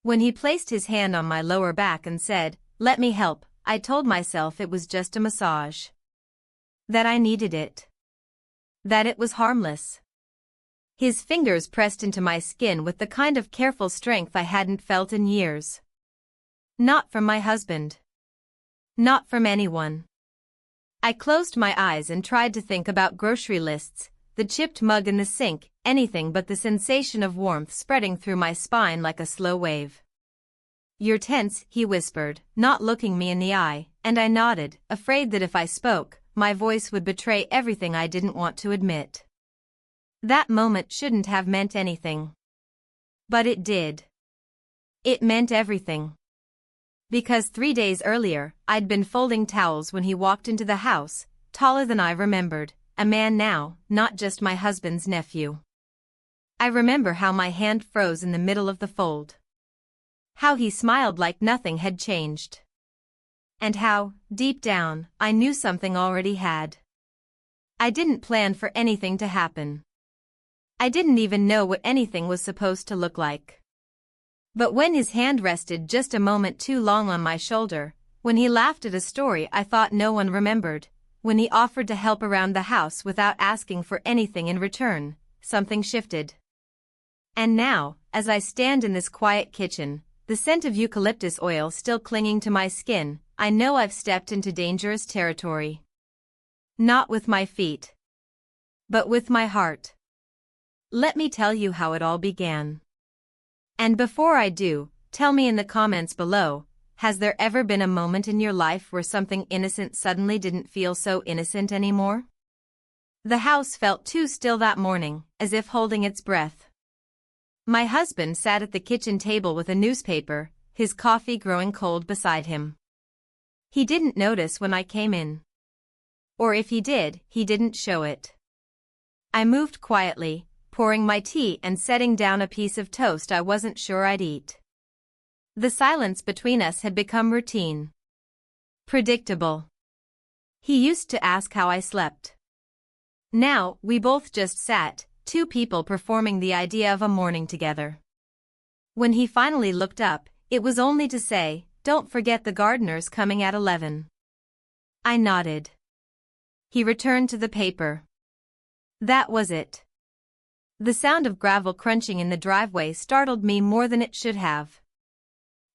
When he placed his hand on my lower back and said, "Let me help," I told myself it was just a massage. That I needed it. That it was harmless. His fingers pressed into my skin with the kind of careful strength I hadn't felt in years. Not from my husband. Not from anyone. I closed my eyes and tried to think about grocery lists, the chipped mug in the sink, anything but the sensation of warmth spreading through my spine like a slow wave. "You're tense," he whispered, not looking me in the eye, and I nodded, afraid that if I spoke, my voice would betray everything I didn't want to admit. That moment shouldn't have meant anything. But it did. It meant everything. Because 3 days earlier, I'd been folding towels when he walked into the house, taller than I remembered, a man now, not just my husband's nephew. I remember how my hand froze in the middle of the fold. How he smiled like nothing had changed. And how, deep down, I knew something already had. I didn't plan for anything to happen. I didn't even know what anything was supposed to look like. But when his hand rested just a moment too long on my shoulder, when he laughed at a story I thought no one remembered, when he offered to help around the house without asking for anything in return, something shifted. And now, as I stand in this quiet kitchen, the scent of eucalyptus oil still clinging to my skin, I know I've stepped into dangerous territory. Not with my feet, but with my heart. Let me tell you how it all began. And before I do, tell me in the comments below, has there ever been a moment in your life where something innocent suddenly didn't feel so innocent anymore? The house felt too still that morning, as if holding its breath. My husband sat at the kitchen table with a newspaper, his coffee growing cold beside him. He didn't notice when I came in. Or if he did, he didn't show it. I moved quietly, pouring my tea and setting down a piece of toast I wasn't sure I'd eat. The silence between us had become routine. Predictable. He used to ask how I slept. Now, we both just sat, two people performing the idea of a morning together. When he finally looked up, it was only to say, "Don't forget the gardener's coming at 11. I nodded. He returned to the paper. That was it. The sound of gravel crunching in the driveway startled me more than it should have.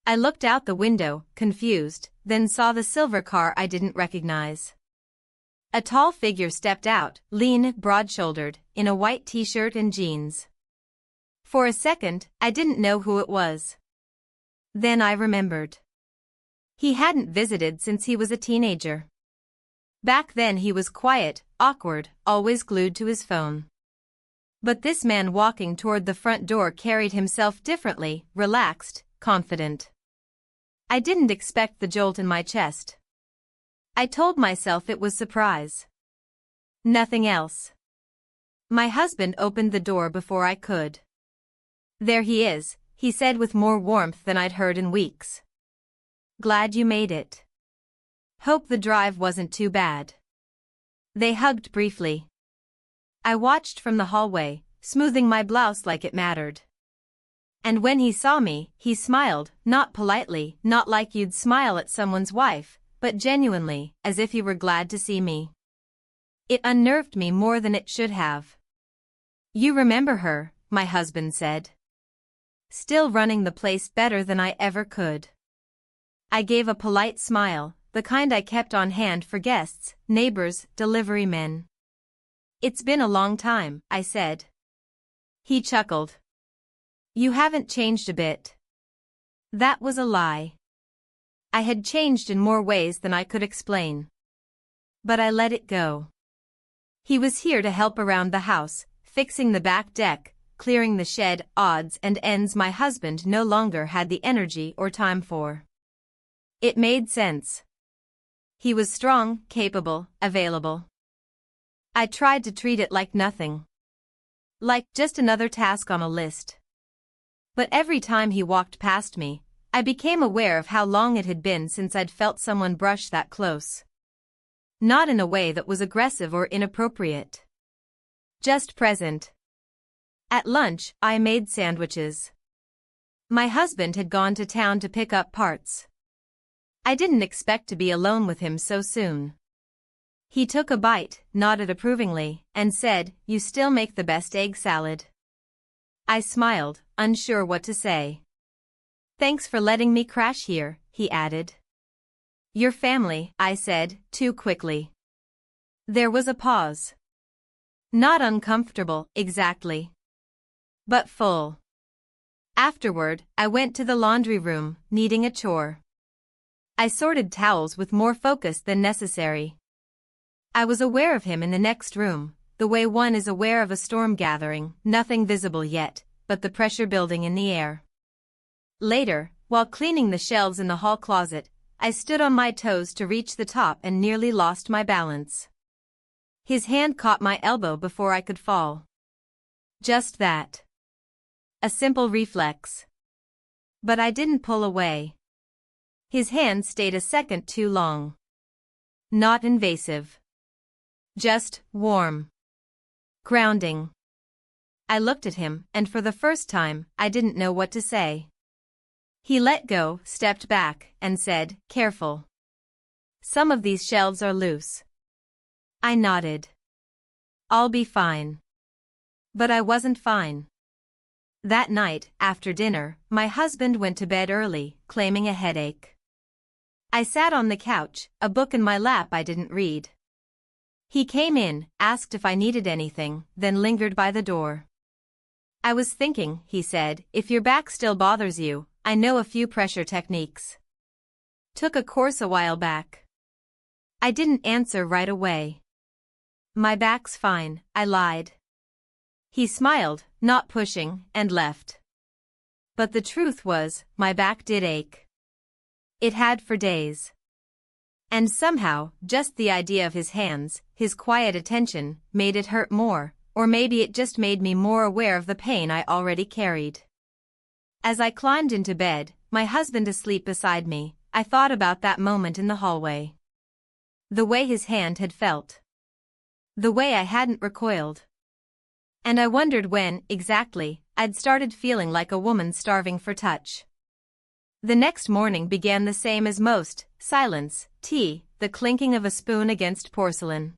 I looked out the window, confused, then saw the silver car I didn't recognize. A tall figure stepped out, lean, broad-shouldered, in a white t-shirt and jeans. For a second, I didn't know who it was. Then I remembered. He hadn't visited since he was a teenager. Back then he was quiet, awkward, always glued to his phone. But this man walking toward the front door carried himself differently, relaxed, confident. I didn't expect the jolt in my chest. I told myself it was surprise. Nothing else. My husband opened the door before I could. "There he is," he said with more warmth than I'd heard in weeks. "Glad you made it. Hope the drive wasn't too bad." They hugged briefly. I watched from the hallway, smoothing my blouse like it mattered. And when he saw me, he smiled, not politely, not like you'd smile at someone's wife, but genuinely, as if he were glad to see me. It unnerved me more than it should have. "You remember her," my husband said. "Still running the place better than I ever could." I gave a polite smile, the kind I kept on hand for guests, neighbors, delivery men. "It's been a long time," I said. He chuckled. "You haven't changed a bit." That was a lie. I had changed in more ways than I could explain. But I let it go. He was here to help around the house, fixing the back deck, clearing the shed, odds and ends my husband no longer had the energy or time for. It made sense. He was strong, capable, available. I tried to treat it like nothing. Like just another task on a list. But every time he walked past me, I became aware of how long it had been since I'd felt someone brush that close. Not in a way that was aggressive or inappropriate. Just present. At lunch, I made sandwiches. My husband had gone to town to pick up parts. I didn't expect to be alone with him so soon. He took a bite, nodded approvingly, and said, "You still make the best egg salad." I smiled, unsure what to say. "Thanks for letting me crash here," he added. "Your family," I said, too quickly. There was a pause. Not uncomfortable, exactly. But full. Afterward, I went to the laundry room, needing a chore. I sorted towels with more focus than necessary. I was aware of him in the next room, the way one is aware of a storm gathering, nothing visible yet, but the pressure building in the air. Later, while cleaning the shelves in the hall closet, I stood on my toes to reach the top and nearly lost my balance. His hand caught my elbow before I could fall. Just that. A simple reflex. But I didn't pull away. His hand stayed a second too long. Not invasive. Just warm. Grounding. I looked at him, and for the first time, I didn't know what to say. He let go, stepped back, and said, "Careful. Some of these shelves are loose." I nodded. "I'll be fine." But I wasn't fine. That night, after dinner, my husband went to bed early, claiming a headache. I sat on the couch, a book in my lap I didn't read. He came in, asked if I needed anything, then lingered by the door. "I was thinking," he said, "if your back still bothers you, I know a few pressure techniques. Took a course a while back." I didn't answer right away. "My back's fine," I lied. He smiled, not pushing, and left. But the truth was, my back did ache. It had for days. And somehow, just the idea of his hands, his quiet attention, made it hurt more, or maybe it just made me more aware of the pain I already carried. As I climbed into bed, my husband asleep beside me, I thought about that moment in the hallway. The way his hand had felt. The way I hadn't recoiled. And I wondered when, exactly, I'd started feeling like a woman starving for touch. The next morning began the same as most: silence, tea, the clinking of a spoon against porcelain.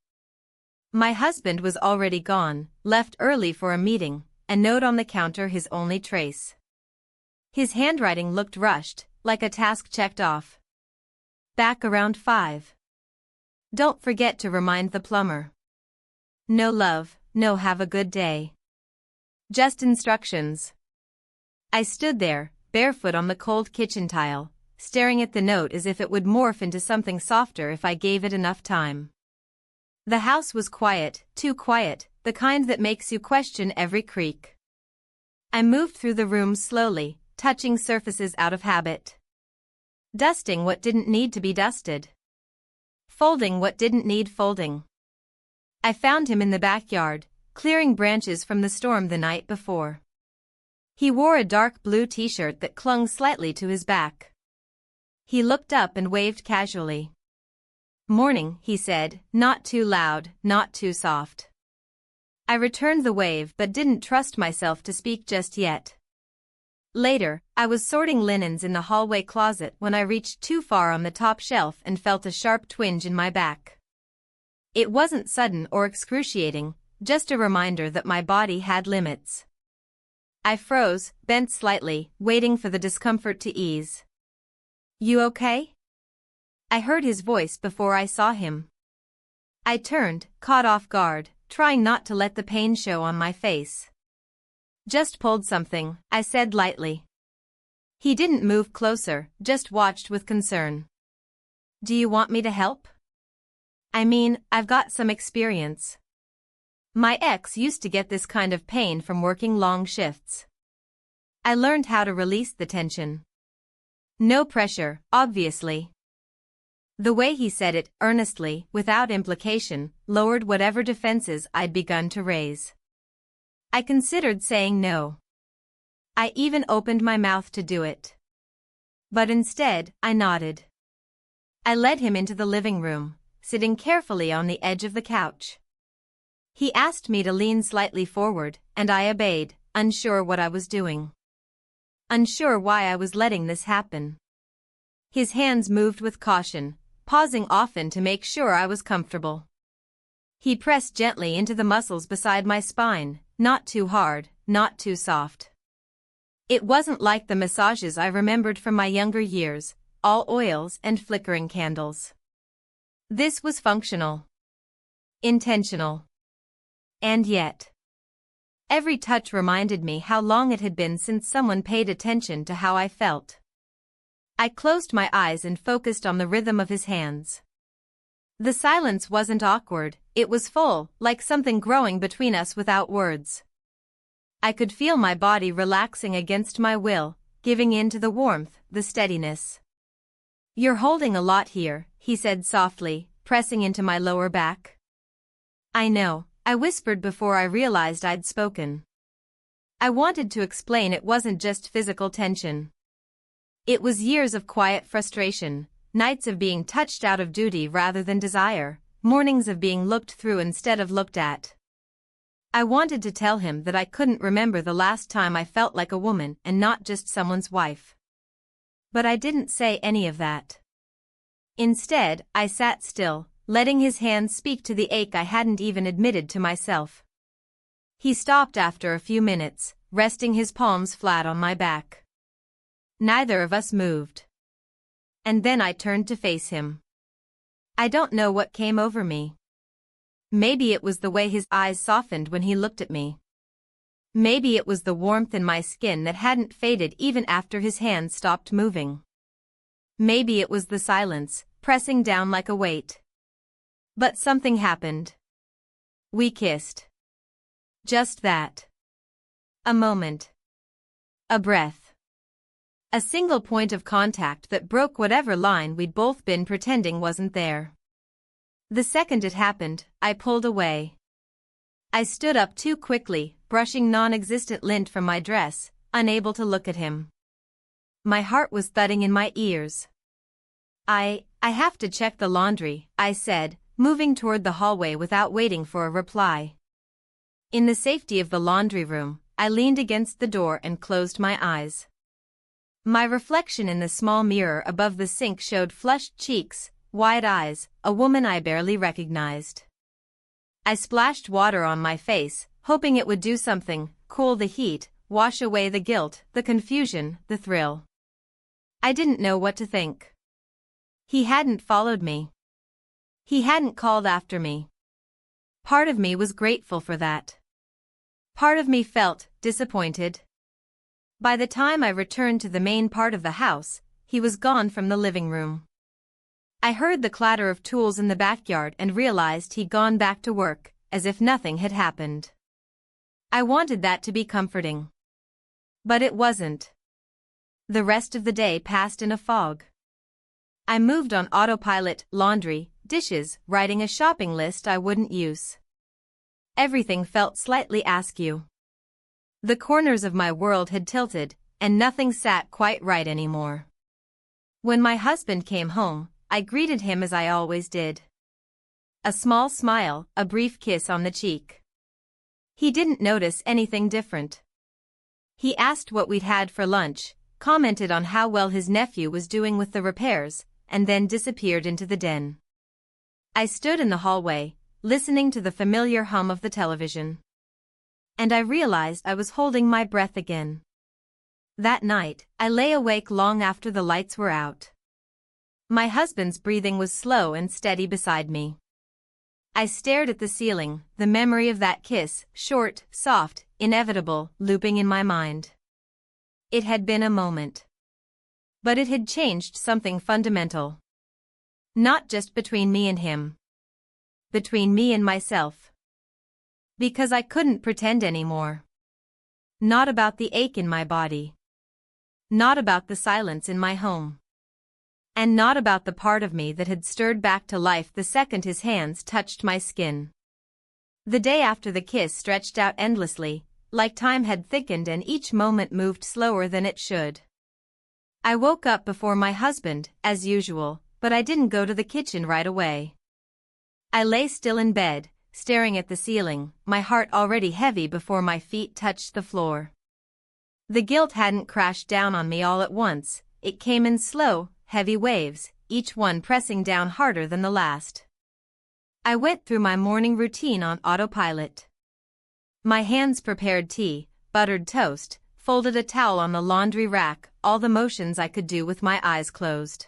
My husband was already gone, left early for a meeting, a note on the counter his only trace. His handwriting looked rushed, like a task checked off. "Back around 5. Don't forget to remind the plumber. No love, no have a good day. Just instructions." I stood there, barefoot on the cold kitchen tile, staring at the note as if it would morph into something softer if I gave it enough time. The house was quiet, too quiet, the kind that makes you question every creak. I moved through the room slowly, touching surfaces out of habit. Dusting what didn't need to be dusted. Folding what didn't need folding. I found him in the backyard, clearing branches from the storm the night before. He wore a dark blue t-shirt that clung slightly to his back. He looked up and waved casually. "Morning," he said, not too loud, not too soft. I returned the wave but didn't trust myself to speak just yet. Later, I was sorting linens in the hallway closet when I reached too far on the top shelf and felt a sharp twinge in my back. It wasn't sudden or excruciating, just a reminder that my body had limits. I froze, bent slightly, waiting for the discomfort to ease. "You okay?" I heard his voice before I saw him. I turned, caught off guard, trying not to let the pain show on my face. "Just pulled something," I said lightly. He didn't move closer, just watched with concern. "Do you want me to help?" "I mean, I've got some experience. My ex used to get this kind of pain from working long shifts. I learned how to release the tension. No pressure, obviously." The way he said it, earnestly, without implication, lowered whatever defenses I'd begun to raise. I considered saying no. I even opened my mouth to do it. But instead, I nodded. I led him into the living room, sitting carefully on the edge of the couch. He asked me to lean slightly forward, and I obeyed, unsure what I was doing. unsure why I was letting this happen. His hands moved with caution, pausing often to make sure I was comfortable. He pressed gently into the muscles beside my spine, not too hard, not too soft. It wasn't like the massages I remembered from my younger years, all oils and flickering candles. This was functional. Intentional. And yet, every touch reminded me how long it had been since someone paid attention to how I felt. I closed my eyes and focused on the rhythm of his hands. The silence wasn't awkward, it was full, like something growing between us without words. I could feel my body relaxing against my will, giving in to the warmth, the steadiness. "You're holding a lot here," he said softly, pressing into my lower back. "I know," I whispered before I realized I'd spoken. I wanted to explain it wasn't just physical tension. It was years of quiet frustration, nights of being touched out of duty rather than desire, mornings of being looked through instead of looked at. I wanted to tell him that I couldn't remember the last time I felt like a woman and not just someone's wife. But I didn't say any of that. Instead, I sat still, letting his hands speak to the ache I hadn't even admitted to myself. He stopped after a few minutes, resting his palms flat on my back. Neither of us moved. And then I turned to face him. I don't know what came over me. Maybe it was the way his eyes softened when he looked at me. Maybe it was the warmth in my skin that hadn't faded even after his hands stopped moving. Maybe it was the silence, pressing down like a weight. But something happened. We kissed. Just that. A moment. A breath. A single point of contact that broke whatever line we'd both been pretending wasn't there. The second it happened, I pulled away. I stood up too quickly, brushing non-existent lint from my dress, unable to look at him. My heart was thudding in my ears. I have to check the laundry," I said, moving toward the hallway without waiting for a reply. In the safety of the laundry room, I leaned against the door and closed my eyes. My reflection in the small mirror above the sink showed flushed cheeks, wide eyes, a woman I barely recognized. I splashed water on my face, hoping it would do something, cool the heat, wash away the guilt, the confusion, the thrill. I didn't know what to think. He hadn't followed me. He hadn't called after me. Part of me was grateful for that. Part of me felt disappointed. By the time I returned to the main part of the house, he was gone from the living room. I heard the clatter of tools in the backyard and realized he'd gone back to work, as if nothing had happened. I wanted that to be comforting. But it wasn't. The rest of the day passed in a fog. I moved on autopilot, laundry, dishes, writing a shopping list I wouldn't use. Everything felt slightly askew. The corners of my world had tilted, and nothing sat quite right anymore. When my husband came home, I greeted him as I always did. A small smile, a brief kiss on the cheek. He didn't notice anything different. He asked what we'd had for lunch, commented on how well his nephew was doing with the repairs, and then disappeared into the den. I stood in the hallway, listening to the familiar hum of the television. And I realized I was holding my breath again. That night, I lay awake long after the lights were out. My husband's breathing was slow and steady beside me. I stared at the ceiling, the memory of that kiss, short, soft, inevitable, looping in my mind. It had been a moment. But it had changed something fundamental. Not just between me and him. Between me and myself. Because I couldn't pretend anymore. Not about the ache in my body. Not about the silence in my home. And not about the part of me that had stirred back to life the second his hands touched my skin. The day after the kiss stretched out endlessly, like time had thickened and each moment moved slower than it should. I woke up before my husband, as usual, but I didn't go to the kitchen right away. I lay still in bed, staring at the ceiling, my heart already heavy before my feet touched the floor. The guilt hadn't crashed down on me all at once, it came in slow, heavy waves, each one pressing down harder than the last. I went through my morning routine on autopilot. My hands prepared tea, buttered toast, folded a towel on the laundry rack, all the motions I could do with my eyes closed.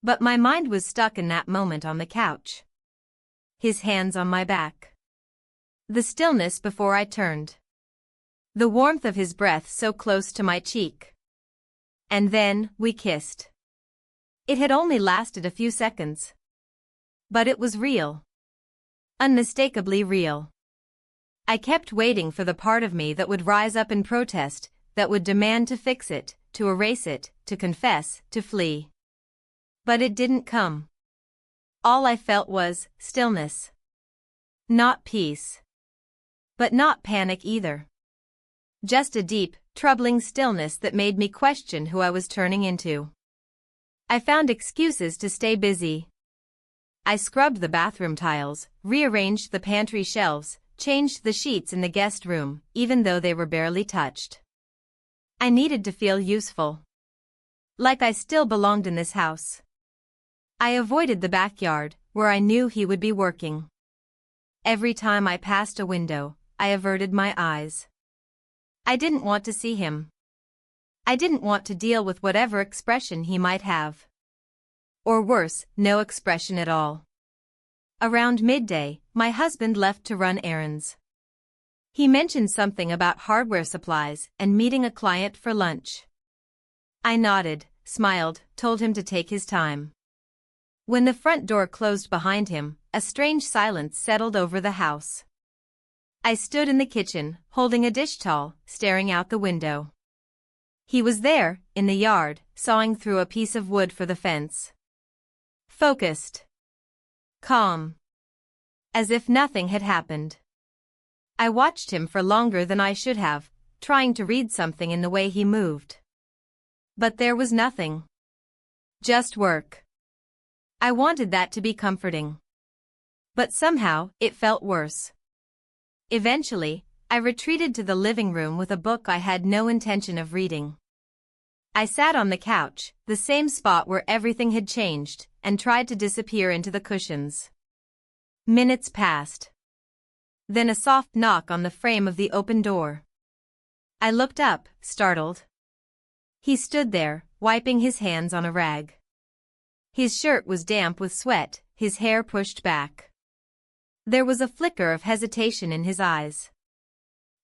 But my mind was stuck in that moment on the couch. His hands on my back. The stillness before I turned. The warmth of his breath so close to my cheek. And then, we kissed. It had only lasted a few seconds. But it was real. Unmistakably real. I kept waiting for the part of me that would rise up in protest, that would demand to fix it, to erase it, to confess, to flee. But it didn't come. All I felt was stillness. Not peace. But not panic either. Just a deep, troubling stillness that made me question who I was turning into. I found excuses to stay busy. I scrubbed the bathroom tiles, rearranged the pantry shelves, changed the sheets in the guest room, even though they were barely touched. I needed to feel useful. Like I still belonged in this house. I avoided the backyard, where I knew he would be working. Every time I passed a window, I averted my eyes. I didn't want to see him. I didn't want to deal with whatever expression he might have. Or worse, no expression at all. Around midday, my husband left to run errands. He mentioned something about hardware supplies and meeting a client for lunch. I nodded, smiled, told him to take his time. When the front door closed behind him, a strange silence settled over the house. I stood in the kitchen, holding a dish towel, staring out the window. He was there, in the yard, sawing through a piece of wood for the fence. Focused. Calm. As if nothing had happened. I watched him for longer than I should have, trying to read something in the way he moved. But there was nothing. Just work. I wanted that to be comforting. But somehow, it felt worse. Eventually, I retreated to the living room with a book I had no intention of reading. I sat on the couch, the same spot where everything had changed, and tried to disappear into the cushions. Minutes passed. Then a soft knock on the frame of the open door. I looked up, startled. He stood there, wiping his hands on a rag. His shirt was damp with sweat, his hair pushed back. There was a flicker of hesitation in his eyes.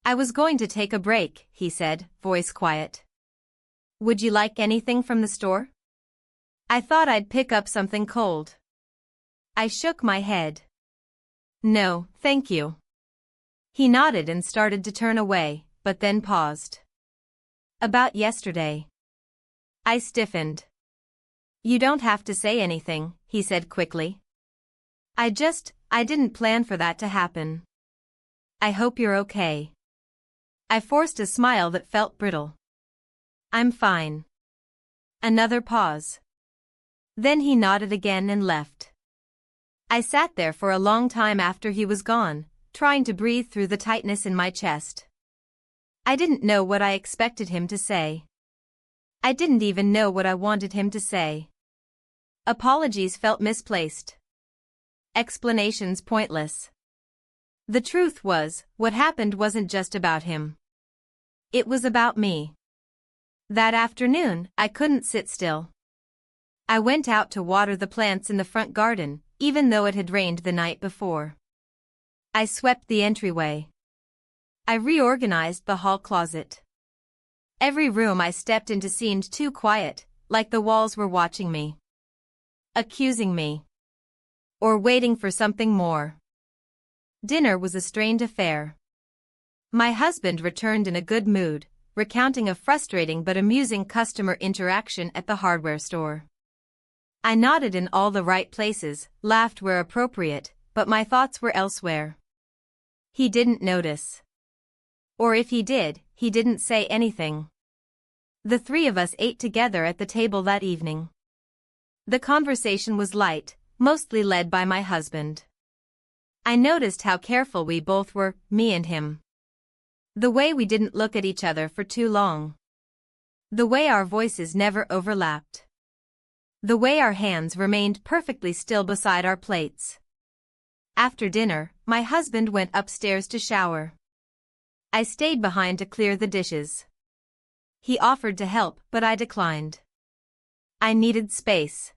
"I was going to take a break," he said, voice quiet. "Would you like anything from the store?" I thought I'd pick up something cold. I shook my head. "No, thank you." He nodded and started to turn away, but then paused. "About yesterday." I stiffened. "You don't have to say anything," he said quickly. I didn't plan for that to happen. I hope you're okay." I forced a smile that felt brittle. "I'm fine." Another pause. Then he nodded again and left. I sat there for a long time after he was gone, trying to breathe through the tightness in my chest. I didn't know what I expected him to say. I didn't even know what I wanted him to say. Apologies felt misplaced. Explanations pointless. The truth was, what happened wasn't just about him. It was about me. That afternoon, I couldn't sit still. I went out to water the plants in the front garden, even though it had rained the night before. I swept the entryway. I reorganized the hall closet. Every room I stepped into seemed too quiet, like the walls were watching me. Accusing me. Or waiting for something more. Dinner was a strained affair. My husband returned in a good mood, recounting a frustrating but amusing customer interaction at the hardware store. I nodded in all the right places, laughed where appropriate, but my thoughts were elsewhere. He didn't notice. Or if he did, he didn't say anything. The three of us ate together at the table that evening. The conversation was light, mostly led by my husband. I noticed how careful we both were, me and him. The way we didn't look at each other for too long. The way our voices never overlapped. The way our hands remained perfectly still beside our plates. After dinner, my husband went upstairs to shower. I stayed behind to clear the dishes. He offered to help, but I declined. I needed space.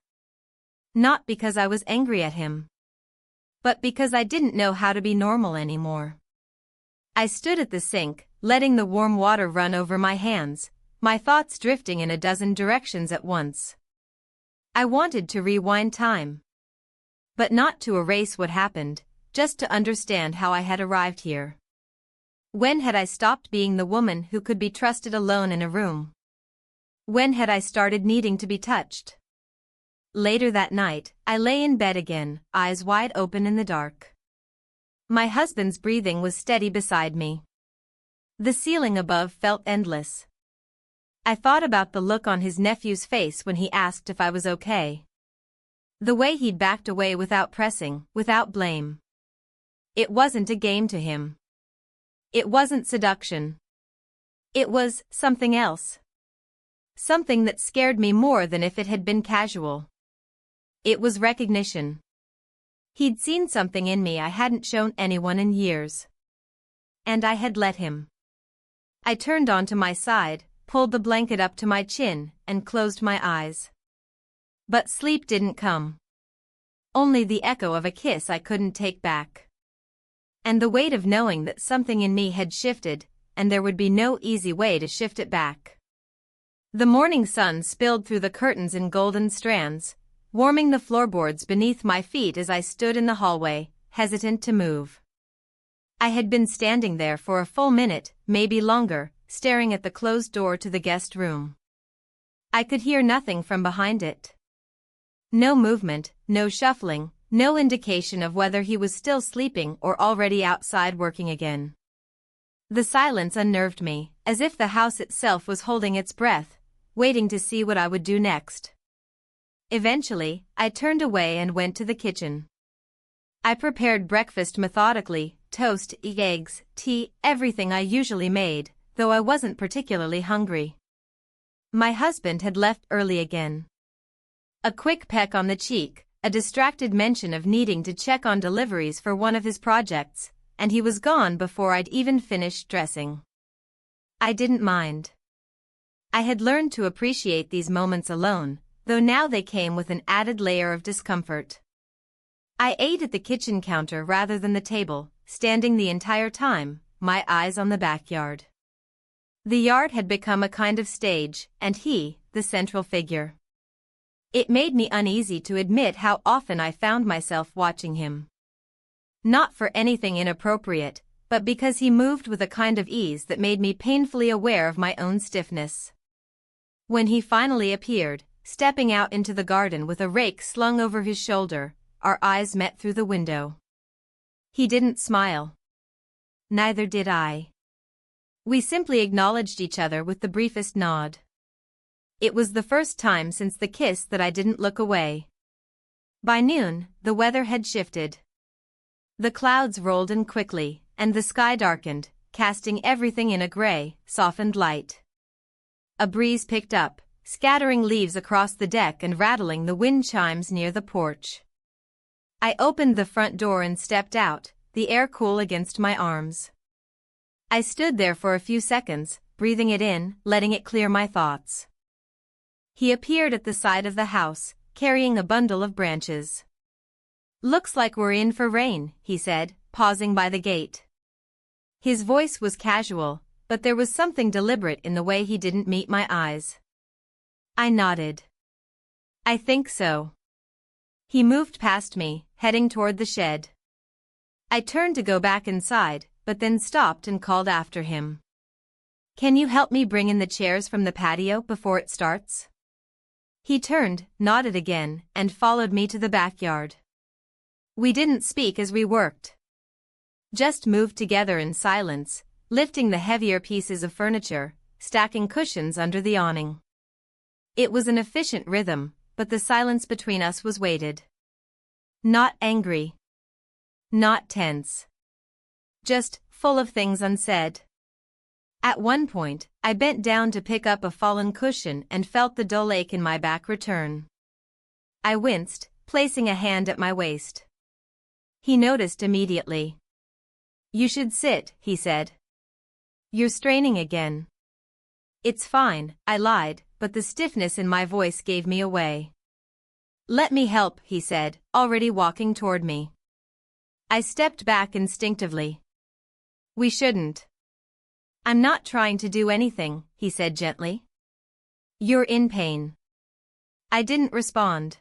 Not because I was angry at him, but because I didn't know how to be normal anymore. I stood at the sink, letting the warm water run over my hands, my thoughts drifting in a dozen directions at once. I wanted to rewind time. But not to erase what happened, just to understand how I had arrived here. When had I stopped being the woman who could be trusted alone in a room? When had I started needing to be touched? Later that night, I lay in bed again, eyes wide open in the dark. My husband's breathing was steady beside me. The ceiling above felt endless. I thought about the look on his nephew's face when he asked if I was okay. The way he'd backed away without pressing, without blame. It wasn't a game to him. It wasn't seduction. It was something else. Something that scared me more than if it had been casual. It was recognition. He'd seen something in me I hadn't shown anyone in years. And I had let him. I turned onto my side, pulled the blanket up to my chin, and closed my eyes. But sleep didn't come. Only the echo of a kiss I couldn't take back. And the weight of knowing that something in me had shifted, and there would be no easy way to shift it back. The morning sun spilled through the curtains in golden strands, warming the floorboards beneath my feet as I stood in the hallway, hesitant to move. I had been standing there for a full minute, maybe longer, staring at the closed door to the guest room. I could hear nothing from behind it. No movement, no shuffling, no indication of whether he was still sleeping or already outside working again. The silence unnerved me, as if the house itself was holding its breath, waiting to see what I would do next. Eventually, I turned away and went to the kitchen. I prepared breakfast methodically, toast, eggs, tea, everything I usually made, though I wasn't particularly hungry. My husband had left early again. A quick peck on the cheek, a distracted mention of needing to check on deliveries for one of his projects, and he was gone before I'd even finished dressing. I didn't mind. I had learned to appreciate these moments alone, though now they came with an added layer of discomfort. I ate at the kitchen counter rather than the table, standing the entire time, my eyes on the backyard. The yard had become a kind of stage, and he, the central figure. It made me uneasy to admit how often I found myself watching him. Not for anything inappropriate, but because he moved with a kind of ease that made me painfully aware of my own stiffness. When he finally appeared, stepping out into the garden with a rake slung over his shoulder, our eyes met through the window. He didn't smile. Neither did I. We simply acknowledged each other with the briefest nod. It was the first time since the kiss that I didn't look away. By noon, the weather had shifted. The clouds rolled in quickly, and the sky darkened, casting everything in a gray, softened light. A breeze picked up, scattering leaves across the deck and rattling the wind chimes near the porch. I opened the front door and stepped out, the air cool against my arms. I stood there for a few seconds, breathing it in, letting it clear my thoughts. He appeared at the side of the house, carrying a bundle of branches. "Looks like we're in for rain," he said, pausing by the gate. His voice was casual, but there was something deliberate in the way he didn't meet my eyes. I nodded. "I think so." He moved past me, heading toward the shed. I turned to go back inside, but then stopped and called after him. "Can you help me bring in the chairs from the patio before it starts?" He turned, nodded again, and followed me to the backyard. We didn't speak as we worked. Just moved together in silence, lifting the heavier pieces of furniture, stacking cushions under the awning. It was an efficient rhythm, but the silence between us was weighted. Not angry. Not tense. Just full of things unsaid. At one point, I bent down to pick up a fallen cushion and felt the dull ache in my back return. I winced, placing a hand at my waist. He noticed immediately. "You should sit," he said. "You're straining again." "It's fine," I lied, but the stiffness in my voice gave me away. "Let me help," he said, already walking toward me. I stepped back instinctively. "We shouldn't." "I'm not trying to do anything," he said gently. "You're in pain." I didn't respond.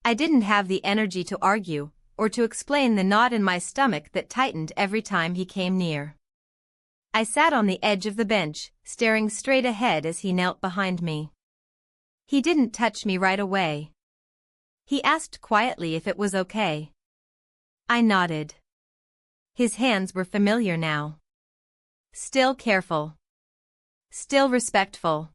I didn't have the energy to argue, or to explain the knot in my stomach that tightened every time he came near. I sat on the edge of the bench, staring straight ahead as he knelt behind me. He didn't touch me right away. He asked quietly if it was okay. I nodded. His hands were familiar now. Still careful. Still respectful.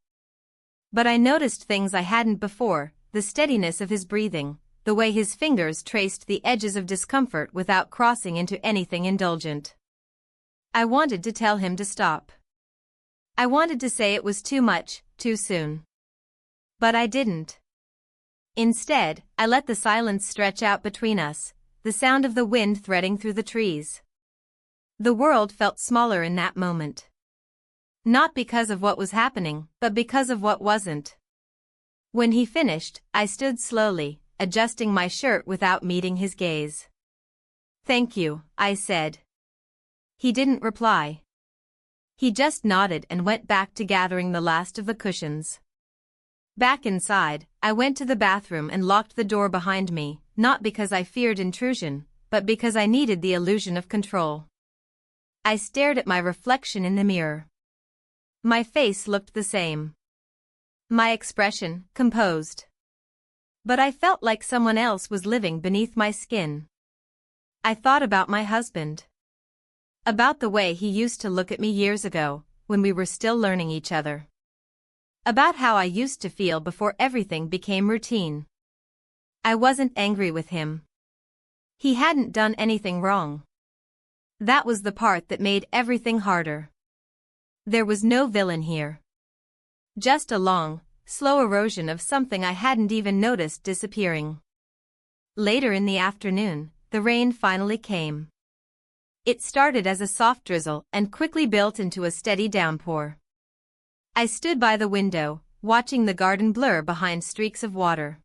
But I noticed things I hadn't before, the steadiness of his breathing, the way his fingers traced the edges of discomfort without crossing into anything indulgent. I wanted to tell him to stop. I wanted to say it was too much, too soon. But I didn't. Instead, I let the silence stretch out between us, the sound of the wind threading through the trees. The world felt smaller in that moment. Not because of what was happening, but because of what wasn't. When he finished, I stood slowly, adjusting my shirt without meeting his gaze. "Thank you," I said. He didn't reply. He just nodded and went back to gathering the last of the cushions. Back inside, I went to the bathroom and locked the door behind me, not because I feared intrusion, but because I needed the illusion of control. I stared at my reflection in the mirror. My face looked the same. My expression, composed. But I felt like someone else was living beneath my skin. I thought about my husband. About the way he used to look at me years ago, when we were still learning each other. About how I used to feel before everything became routine. I wasn't angry with him. He hadn't done anything wrong. That was the part that made everything harder. There was no villain here. Just a long, slow erosion of something I hadn't even noticed disappearing. Later in the afternoon, the rain finally came. It started as a soft drizzle and quickly built into a steady downpour. I stood by the window, watching the garden blur behind streaks of water.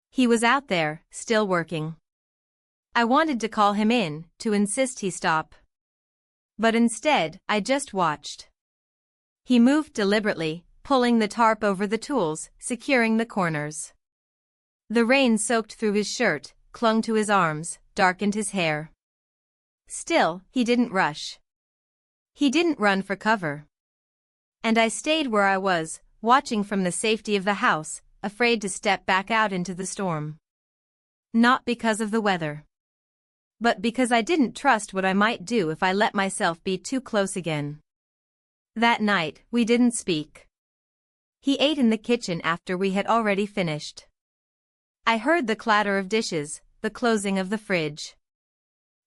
He was out there, still working. I wanted to call him in, to insist he stop. But instead, I just watched. He moved deliberately, pulling the tarp over the tools, securing the corners. The rain soaked through his shirt, clung to his arms, darkened his hair. Still, he didn't rush. He didn't run for cover. And I stayed where I was, watching from the safety of the house, afraid to step back out into the storm. Not because of the weather. But because I didn't trust what I might do if I let myself be too close again. That night, we didn't speak. He ate in the kitchen after we had already finished. I heard the clatter of dishes, the closing of the fridge.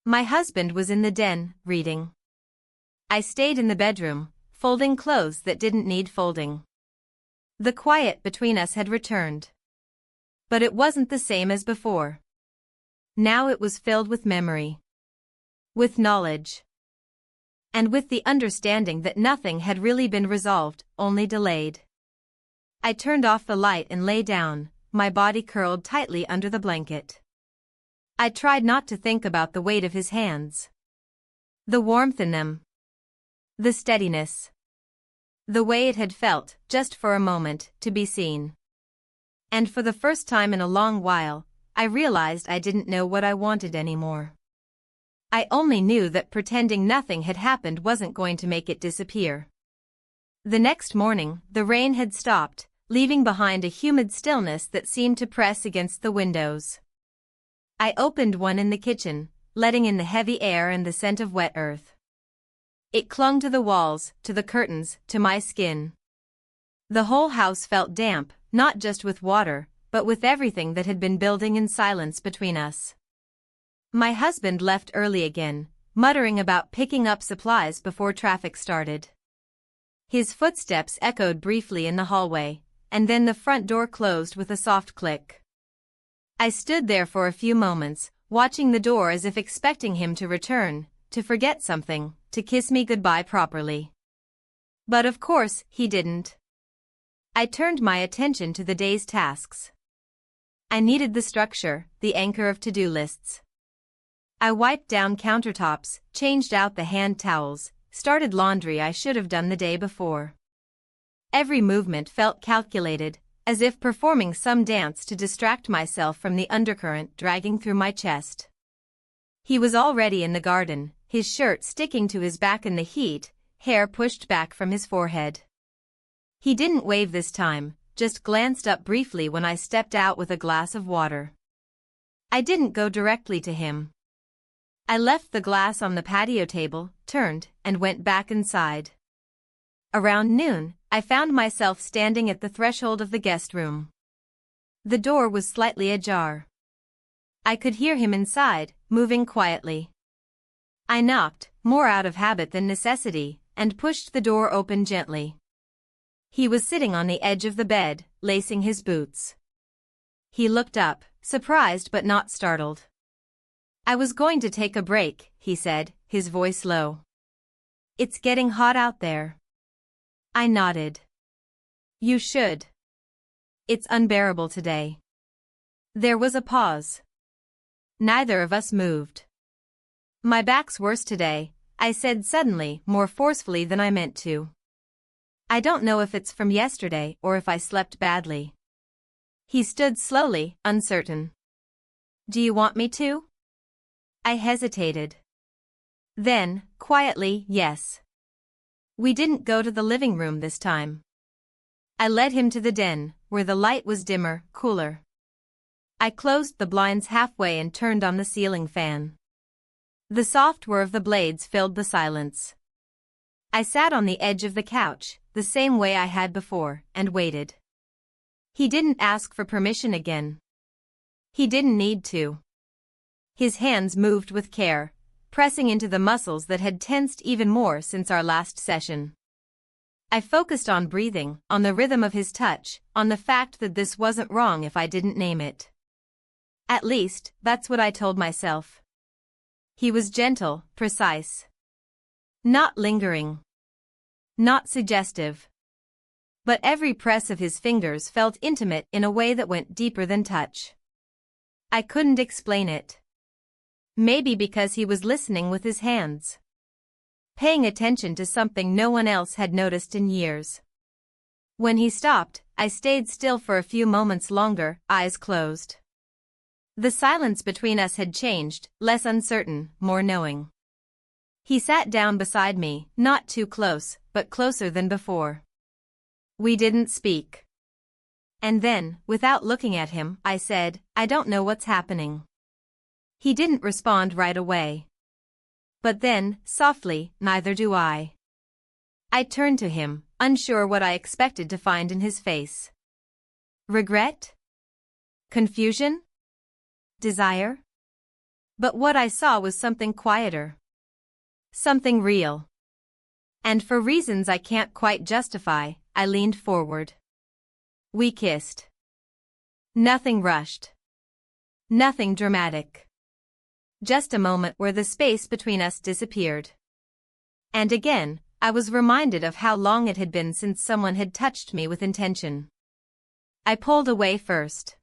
My husband was in the den, reading. I stayed in the bedroom, folding clothes that didn't need folding. The quiet between us had returned. But it wasn't the same as before. Now it was filled with memory. With knowledge. And with the understanding that nothing had really been resolved, only delayed. I turned off the light and lay down, my body curled tightly under the blanket. I tried not to think about the weight of his hands. The warmth in them. The steadiness. The way it had felt, just for a moment, to be seen. And for the first time in a long while, I realized I didn't know what I wanted anymore. I only knew that pretending nothing had happened wasn't going to make it disappear. The next morning, the rain had stopped, leaving behind a humid stillness that seemed to press against the windows. I opened one in the kitchen, letting in the heavy air and the scent of wet earth. It clung to the walls, to the curtains, to my skin. The whole house felt damp, not just with water, but with everything that had been building in silence between us. My husband left early again, muttering about picking up supplies before traffic started. His footsteps echoed briefly in the hallway, and then the front door closed with a soft click. I stood there for a few moments, watching the door as if expecting him to return, to forget something, to kiss me goodbye properly. But of course, he didn't. I turned my attention to the day's tasks. I needed the structure, the anchor of to-do lists. I wiped down countertops, changed out the hand towels, started laundry I should have done the day before. Every movement felt calculated, as if performing some dance to distract myself from the undercurrent dragging through my chest. He was already in the garden, his shirt sticking to his back in the heat, hair pushed back from his forehead. He didn't wave this time, just glanced up briefly when I stepped out with a glass of water. I didn't go directly to him. I left the glass on the patio table, turned, and went back inside. Around noon, I found myself standing at the threshold of the guest room. The door was slightly ajar. I could hear him inside, moving quietly. I knocked, more out of habit than necessity, and pushed the door open gently. He was sitting on the edge of the bed, lacing his boots. He looked up, surprised but not startled. "I was going to take a break," he said, his voice low. "It's getting hot out there." I nodded. "You should. It's unbearable today." There was a pause. Neither of us moved. "My back's worse today," I said suddenly, more forcefully than I meant to. "I don't know if it's from yesterday or if I slept badly." He stood slowly, uncertain. "Do you want me to?" I hesitated. Then, quietly, "Yes." We didn't go to the living room this time. I led him to the den, where the light was dimmer, cooler. I closed the blinds halfway and turned on the ceiling fan. The soft whir of the blades filled the silence. I sat on the edge of the couch, the same way I had before, and waited. He didn't ask for permission again. He didn't need to. His hands moved with care, pressing into the muscles that had tensed even more since our last session. I focused on breathing, on the rhythm of his touch, on the fact that this wasn't wrong if I didn't name it. At least, that's what I told myself. He was gentle, precise. Not lingering. Not suggestive. But every press of his fingers felt intimate in a way that went deeper than touch. I couldn't explain it. Maybe because he was listening with his hands. Paying attention to something no one else had noticed in years. When he stopped, I stayed still for a few moments longer, eyes closed. The silence between us had changed, less uncertain, more knowing. He sat down beside me, not too close, but closer than before. We didn't speak. And then, without looking at him, I said, "I don't know what's happening." He didn't respond right away. But then, softly, "Neither do I." I turned to him, unsure what I expected to find in his face. Regret? Confusion? Desire? But what I saw was something quieter. Something real. And for reasons I can't quite justify, I leaned forward. We kissed. Nothing rushed. Nothing dramatic. Just a moment where the space between us disappeared. And again, I was reminded of how long it had been since someone had touched me with intention. I pulled away first.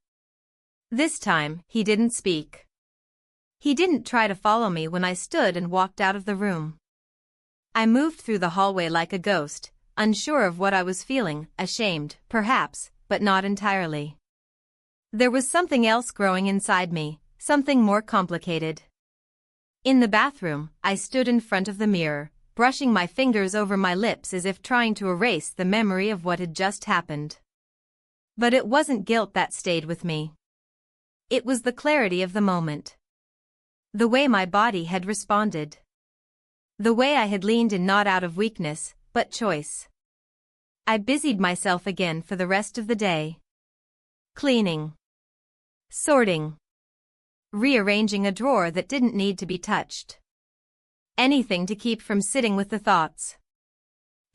This time, he didn't speak. He didn't try to follow me when I stood and walked out of the room. I moved through the hallway like a ghost, unsure of what I was feeling, ashamed, perhaps, but not entirely. There was something else growing inside me, something more complicated. In the bathroom, I stood in front of the mirror, brushing my fingers over my lips as if trying to erase the memory of what had just happened. But it wasn't guilt that stayed with me. It was the clarity of the moment. The way my body had responded. The way I had leaned in not out of weakness, but choice. I busied myself again for the rest of the day. Cleaning. Sorting. Rearranging a drawer that didn't need to be touched. Anything to keep from sitting with the thoughts.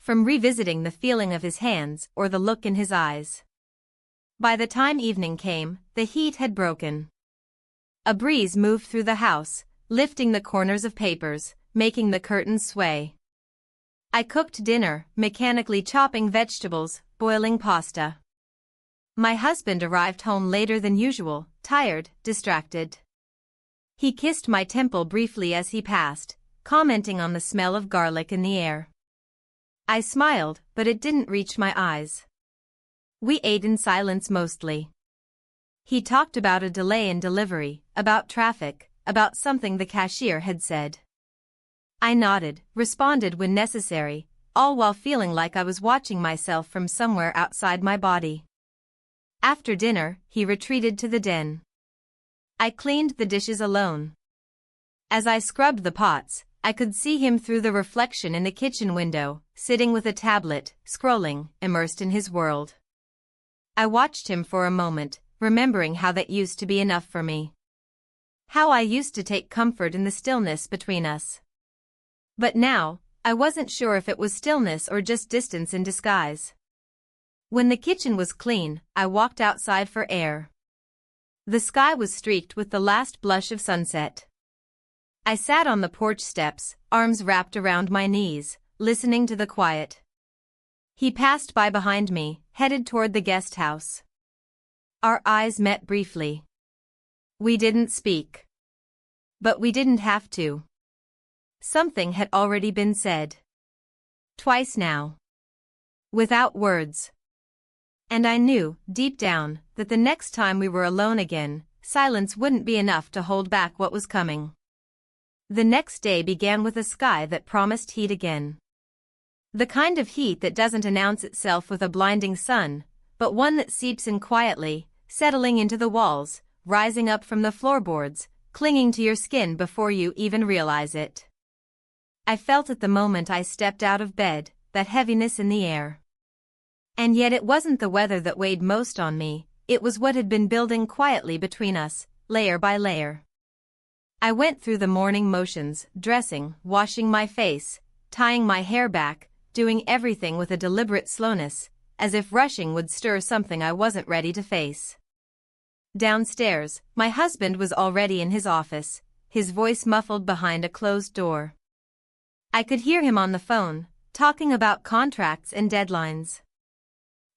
from revisiting the feeling of his hands or the look in his eyes. By the time evening came, the heat had broken. A breeze moved through the house, lifting the corners of papers, making the curtains sway. I cooked dinner, mechanically chopping vegetables, boiling pasta. My husband arrived home later than usual, tired, distracted. He kissed my temple briefly as he passed, commenting on the smell of garlic in the air. I smiled, but it didn't reach my eyes. We ate in silence mostly. He talked about a delay in delivery, about traffic, about something the cashier had said. I nodded, responded when necessary, all while feeling like I was watching myself from somewhere outside my body. After dinner, he retreated to the den. I cleaned the dishes alone. As I scrubbed the pots, I could see him through the reflection in the kitchen window, sitting with a tablet, scrolling, immersed in his world. I watched him for a moment, remembering how that used to be enough for me. How I used to take comfort in the stillness between us. But now, I wasn't sure if it was stillness or just distance in disguise. When the kitchen was clean, I walked outside for air. The sky was streaked with the last blush of sunset. I sat on the porch steps, arms wrapped around my knees, listening to the quiet. He passed by behind me, headed toward the guest house. Our eyes met briefly. We didn't speak. But we didn't have to. Something had already been said. Twice now. Without words. And I knew, deep down, that the next time we were alone again, silence wouldn't be enough to hold back what was coming. The next day began with a sky that promised heat again. The kind of heat that doesn't announce itself with a blinding sun, but one that seeps in quietly, settling into the walls, rising up from the floorboards, clinging to your skin before you even realize it. I felt at the moment I stepped out of bed, that heaviness in the air. And yet it wasn't the weather that weighed most on me, it was what had been building quietly between us, layer by layer. I went through the morning motions, dressing, washing my face, tying my hair back, doing everything with a deliberate slowness, as if rushing would stir something I wasn't ready to face. Downstairs, my husband was already in his office, his voice muffled behind a closed door. I could hear him on the phone, talking about contracts and deadlines.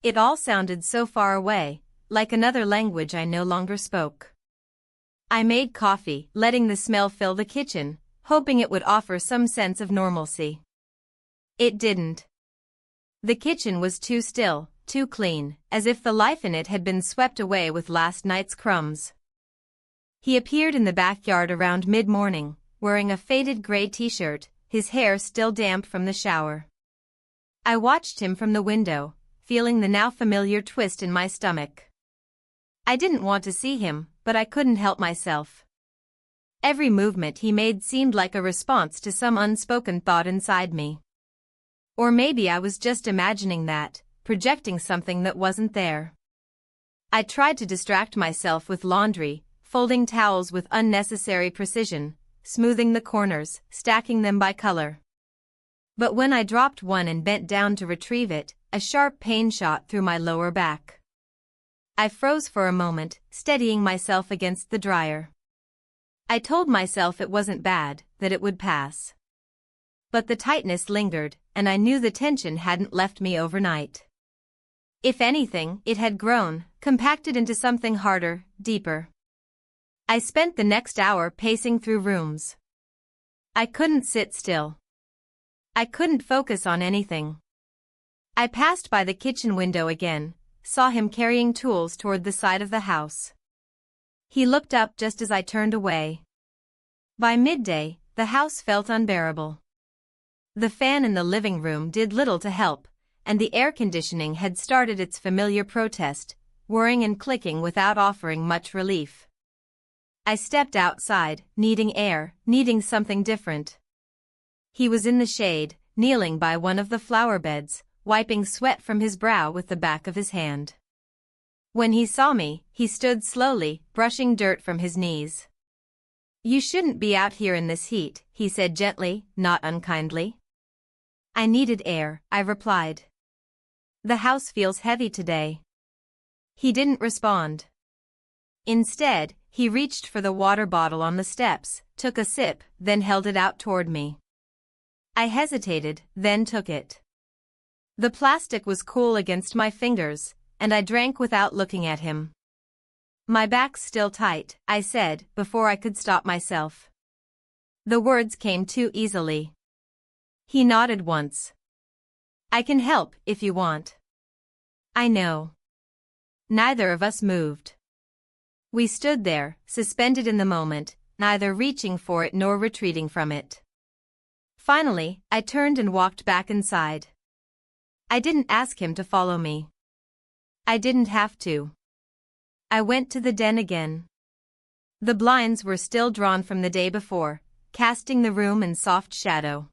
It all sounded so far away, like another language I no longer spoke. I made coffee, letting the smell fill the kitchen, hoping it would offer some sense of normalcy. It didn't. The kitchen was too still, too clean, as if the life in it had been swept away with last night's crumbs. He appeared in the backyard around mid-morning, wearing a faded gray t-shirt, his hair still damp from the shower. I watched him from the window, feeling the now familiar twist in my stomach. I didn't want to see him, but I couldn't help myself. Every movement he made seemed like a response to some unspoken thought inside me. Or maybe I was just imagining that, projecting something that wasn't there. I tried to distract myself with laundry, folding towels with unnecessary precision, smoothing the corners, stacking them by color. But when I dropped one and bent down to retrieve it, a sharp pain shot through my lower back. I froze for a moment, steadying myself against the dryer. I told myself it wasn't bad, that it would pass. But the tightness lingered, and I knew the tension hadn't left me overnight. If anything, it had grown, compacted into something harder, deeper. I spent the next hour pacing through rooms. I couldn't sit still. I couldn't focus on anything. I passed by the kitchen window again, saw him carrying tools toward the side of the house. He looked up just as I turned away. By midday, the house felt unbearable. The fan in the living room did little to help, and the air conditioning had started its familiar protest, whirring and clicking without offering much relief. I stepped outside, needing air, needing something different. He was in the shade, kneeling by one of the flower beds, wiping sweat from his brow with the back of his hand. When he saw me, he stood slowly, brushing dirt from his knees. "You shouldn't be out here in this heat," he said gently, not unkindly. I needed air, I replied. The house feels heavy today. He didn't respond. Instead, he reached for the water bottle on the steps, took a sip, then held it out toward me. I hesitated, then took it. The plastic was cool against my fingers, and I drank without looking at him. My back's still tight, I said, before I could stop myself. The words came too easily. He nodded once. I can help, if you want. I know. Neither of us moved. We stood there, suspended in the moment, neither reaching for it nor retreating from it. Finally, I turned and walked back inside. I didn't ask him to follow me. I didn't have to. I went to the den again. The blinds were still drawn from the day before, casting the room in soft shadow.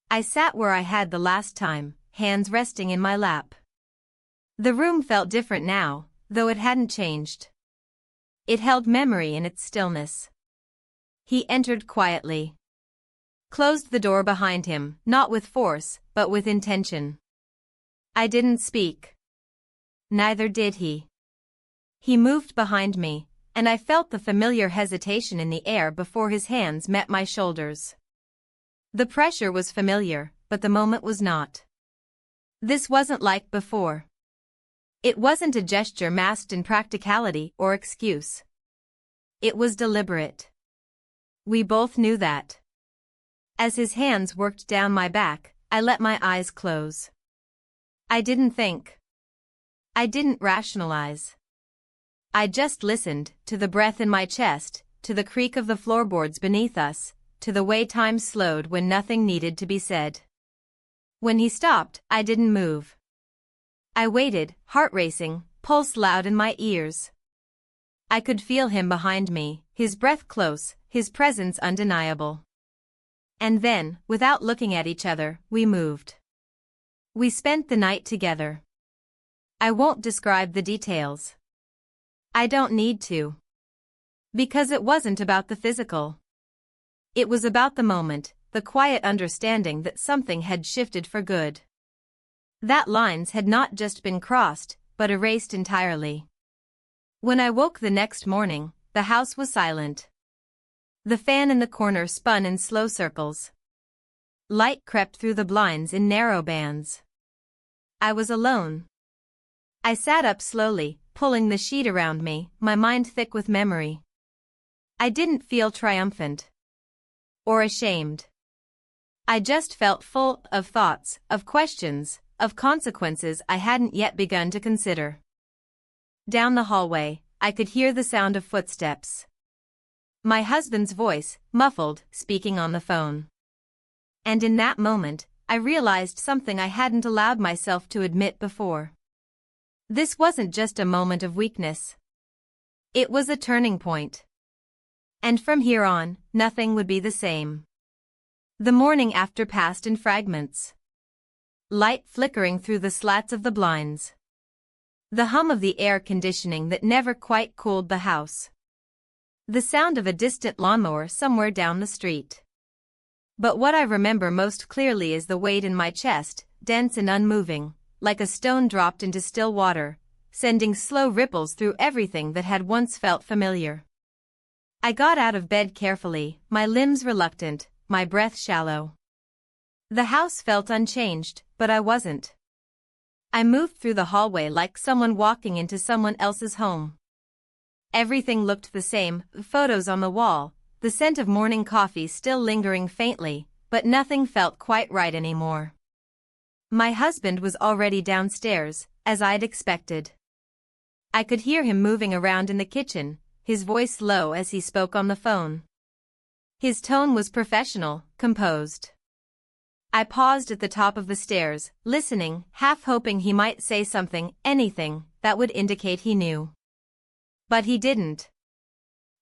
I sat where I had the last time, hands resting in my lap. The room felt different now, though it hadn't changed. It held memory in its stillness. He entered quietly. Closed the door behind him, not with force, but with intention. I didn't speak. Neither did he. He moved behind me, and I felt the familiar hesitation in the air before his hands met my shoulders. The pressure was familiar, but the moment was not. This wasn't like before. It wasn't a gesture masked in practicality or excuse. It was deliberate. We both knew that. As his hands worked down my back, I let my eyes close. I didn't think. I didn't rationalize. I just listened, to the breath in my chest, to the creak of the floorboards beneath us, to the way time slowed when nothing needed to be said. When he stopped, I didn't move. I waited, heart racing, pulse loud in my ears. I could feel him behind me, his breath close, his presence undeniable. And then, without looking at each other, we moved. We spent the night together. I won't describe the details. I don't need to. Because it wasn't about the physical. It was about the moment, the quiet understanding that something had shifted for good. That lines had not just been crossed, but erased entirely. When I woke the next morning, the house was silent. The fan in the corner spun in slow circles. Light crept through the blinds in narrow bands. I was alone. I sat up slowly, pulling the sheet around me, my mind thick with memory. I didn't feel triumphant. Or ashamed. I just felt full of thoughts, of questions, of consequences I hadn't yet begun to consider. Down the hallway, I could hear the sound of footsteps. My husband's voice, muffled, speaking on the phone. And in that moment, I realized something I hadn't allowed myself to admit before. This wasn't just a moment of weakness. It was a turning point. And from here on, nothing would be the same. The morning after passed in fragments. Light flickering through the slats of the blinds. The hum of the air conditioning that never quite cooled the house. The sound of a distant lawnmower somewhere down the street. But what I remember most clearly is the weight in my chest, dense and unmoving, like a stone dropped into still water, sending slow ripples through everything that had once felt familiar. I got out of bed carefully, my limbs reluctant, my breath shallow. The house felt unchanged, but I wasn't. I moved through the hallway like someone walking into someone else's home. Everything looked the same, photos on the wall, the scent of morning coffee still lingering faintly, but nothing felt quite right anymore. My husband was already downstairs, as I'd expected. I could hear him moving around in the kitchen, his voice low as he spoke on the phone. His tone was professional, composed. I paused at the top of the stairs, listening, half hoping he might say something, anything, that would indicate he knew. But he didn't.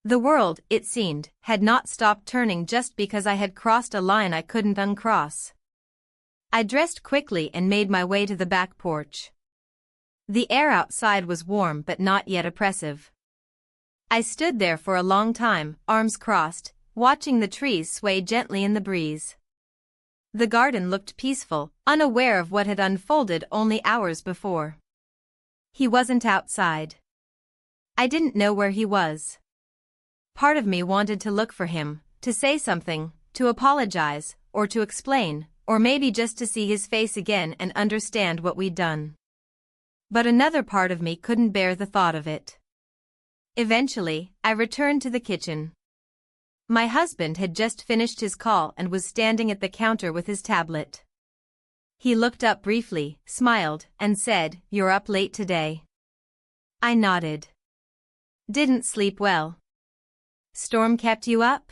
The world, it seemed, had not stopped turning just because I had crossed a line I couldn't uncross. I dressed quickly and made my way to the back porch. The air outside was warm but not yet oppressive. I stood there for a long time, arms crossed, watching the trees sway gently in the breeze. The garden looked peaceful, unaware of what had unfolded only hours before. He wasn't outside. I didn't know where he was. Part of me wanted to look for him, to say something, to apologize, or to explain, or maybe just to see his face again and understand what we'd done. But another part of me couldn't bear the thought of it. Eventually, I returned to the kitchen. My husband had just finished his call and was standing at the counter with his tablet. He looked up briefly, smiled, and said, "You're up late today." I nodded. "Didn't sleep well." "Storm kept you up?"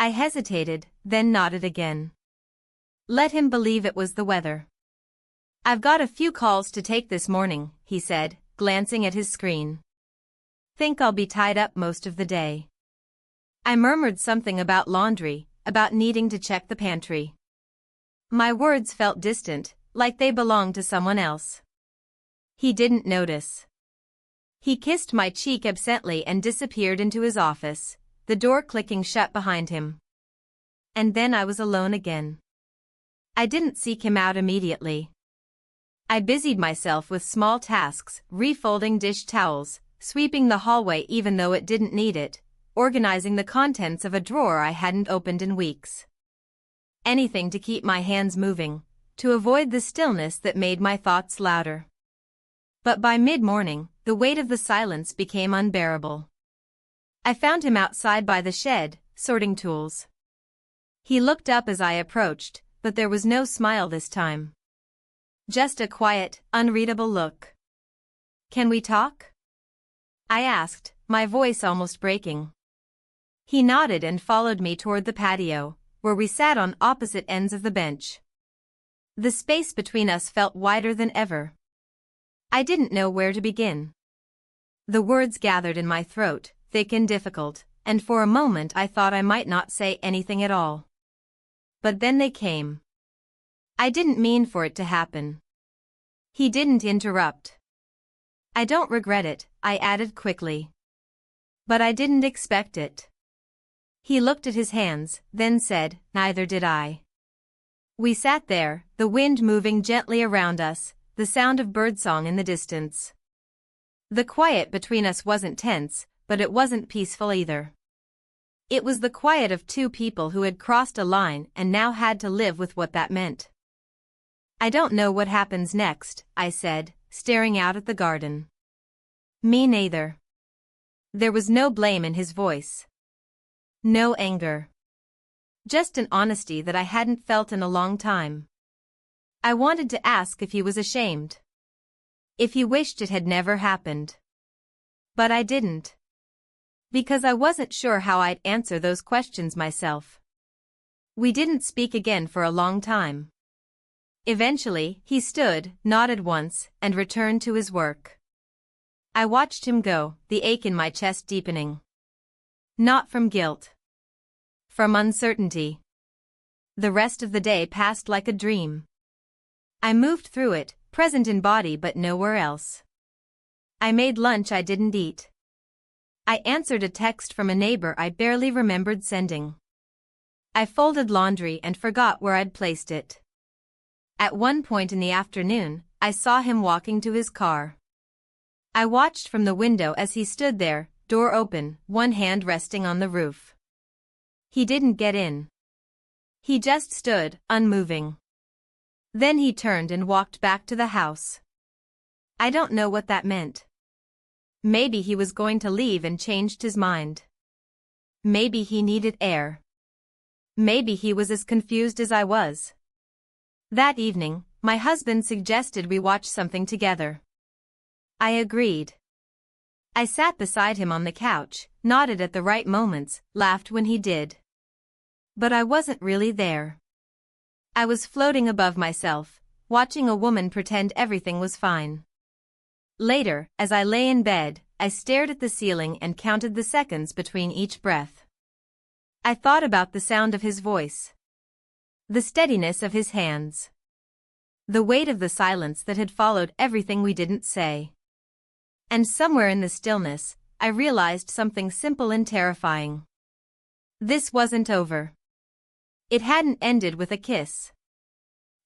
I hesitated, then nodded again. Let him believe it was the weather. "I've got a few calls to take this morning," he said, glancing at his screen. "Think I'll be tied up most of the day." I murmured something about laundry, about needing to check the pantry. My words felt distant, like they belonged to someone else. He didn't notice. He kissed my cheek absently and disappeared into his office, the door clicking shut behind him. And then I was alone again. I didn't seek him out immediately. I busied myself with small tasks, refolding dish towels, sweeping the hallway even though it didn't need it, organizing the contents of a drawer I hadn't opened in weeks. Anything to keep my hands moving, to avoid the stillness that made my thoughts louder. But by mid-morning, the weight of the silence became unbearable. I found him outside by the shed, sorting tools. He looked up as I approached, but there was no smile this time. Just a quiet, unreadable look. "Can we talk?" I asked, my voice almost breaking. He nodded and followed me toward the patio, where we sat on opposite ends of the bench. The space between us felt wider than ever. I didn't know where to begin. The words gathered in my throat, thick and difficult, and for a moment I thought I might not say anything at all. But then they came. I didn't mean for it to happen. He didn't interrupt. "I don't regret it," I added quickly. "But I didn't expect it." He looked at his hands, then said, "Neither did I." We sat there, the wind moving gently around us, the sound of birdsong in the distance. The quiet between us wasn't tense, but it wasn't peaceful either. It was the quiet of two people who had crossed a line and now had to live with what that meant. "I don't know what happens next," I said, staring out at the garden. "Me neither." There was no blame in his voice. No anger. Just an honesty that I hadn't felt in a long time. I wanted to ask if he was ashamed. If he wished it had never happened. But I didn't. Because I wasn't sure how I'd answer those questions myself. We didn't speak again for a long time. Eventually, he stood, nodded once, and returned to his work. I watched him go, the ache in my chest deepening. Not from guilt. From uncertainty. The rest of the day passed like a dream. I moved through it, present in body but nowhere else. I made lunch I didn't eat. I answered a text from a neighbor I barely remembered sending. I folded laundry and forgot where I'd placed it. At one point in the afternoon, I saw him walking to his car. I watched from the window as he stood there, door open, one hand resting on the roof. He didn't get in. He just stood, unmoving. Then he turned and walked back to the house. I don't know what that meant. Maybe he was going to leave and changed his mind. Maybe he needed air. Maybe he was as confused as I was. That evening, my husband suggested we watch something together. I agreed. I sat beside him on the couch, nodded at the right moments, laughed when he did. But I wasn't really there. I was floating above myself, watching a woman pretend everything was fine. Later, as I lay in bed, I stared at the ceiling and counted the seconds between each breath. I thought about the sound of his voice. The steadiness of his hands. The weight of the silence that had followed everything we didn't say. And somewhere in the stillness, I realized something simple and terrifying. This wasn't over. It hadn't ended with a kiss.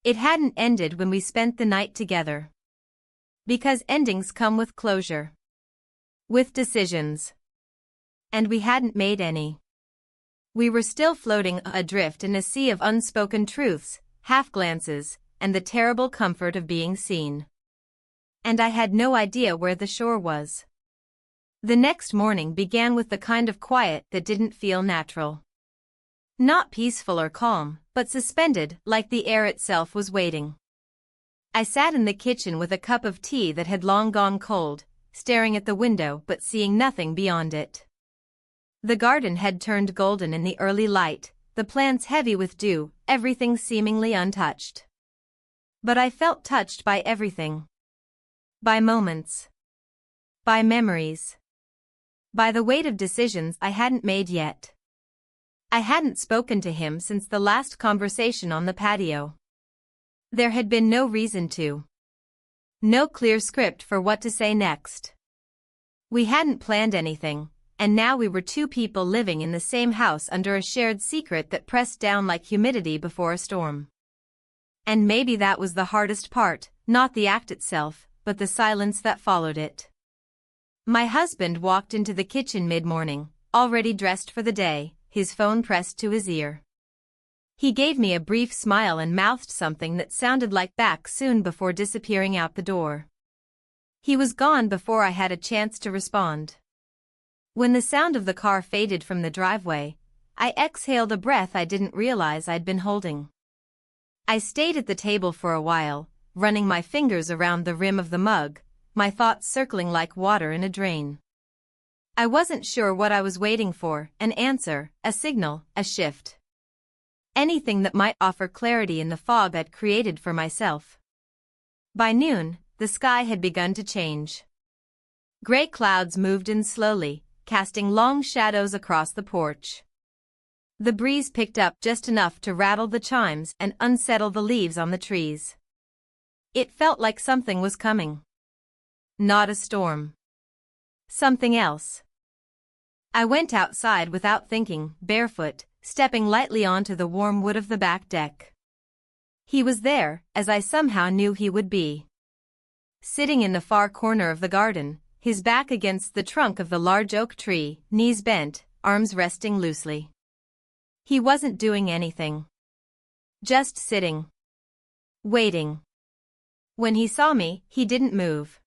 It hadn't ended when we spent the night together. Because endings come with closure. With decisions. And we hadn't made any. We were still floating adrift in a sea of unspoken truths, half-glances, and the terrible comfort of being seen. And I had no idea where the shore was. The next morning began with the kind of quiet that didn't feel natural. Not peaceful or calm, but suspended, like the air itself was waiting. I sat in the kitchen with a cup of tea that had long gone cold, staring at the window but seeing nothing beyond it. The garden had turned golden in the early light, the plants heavy with dew, everything seemingly untouched. But I felt touched by everything. By moments. By memories. By the weight of decisions I hadn't made yet. I hadn't spoken to him since the last conversation on the patio. There had been no reason to. No clear script for what to say next. We hadn't planned anything, and now we were two people living in the same house under a shared secret that pressed down like humidity before a storm. And maybe that was the hardest part, not the act itself, but the silence that followed it. My husband walked into the kitchen mid-morning, already dressed for the day, his phone pressed to his ear. He gave me a brief smile and mouthed something that sounded like back soon before disappearing out the door. He was gone before I had a chance to respond. When the sound of the car faded from the driveway, I exhaled a breath I didn't realize I'd been holding. I stayed at the table for a while, running my fingers around the rim of the mug, my thoughts circling like water in a drain. I wasn't sure what I was waiting for, an answer, a signal, a shift. Anything that might offer clarity in the fog I'd created for myself. By noon, the sky had begun to change. Gray clouds moved in slowly, casting long shadows across the porch. The breeze picked up just enough to rattle the chimes and unsettle the leaves on the trees. It felt like something was coming. Not a storm. Something else. I went outside without thinking, barefoot, stepping lightly onto the warm wood of the back deck. He was there, as I somehow knew he would be. Sitting in the far corner of the garden, his back against the trunk of the large oak tree, knees bent, arms resting loosely. He wasn't doing anything. Just sitting. Waiting. When he saw me, he didn't move.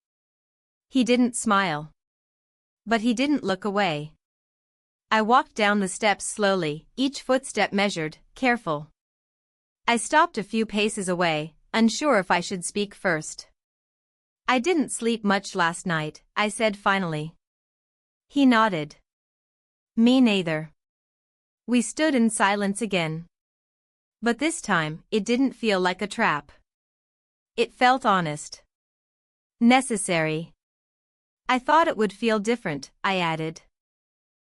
He didn't smile. But he didn't look away. I walked down the steps slowly, each footstep measured, careful. I stopped a few paces away, unsure if I should speak first. "I didn't sleep much last night," I said finally. He nodded. "Me neither." We stood in silence again. But this time, it didn't feel like a trap. It felt honest. Necessary. "I thought it would feel different," I added.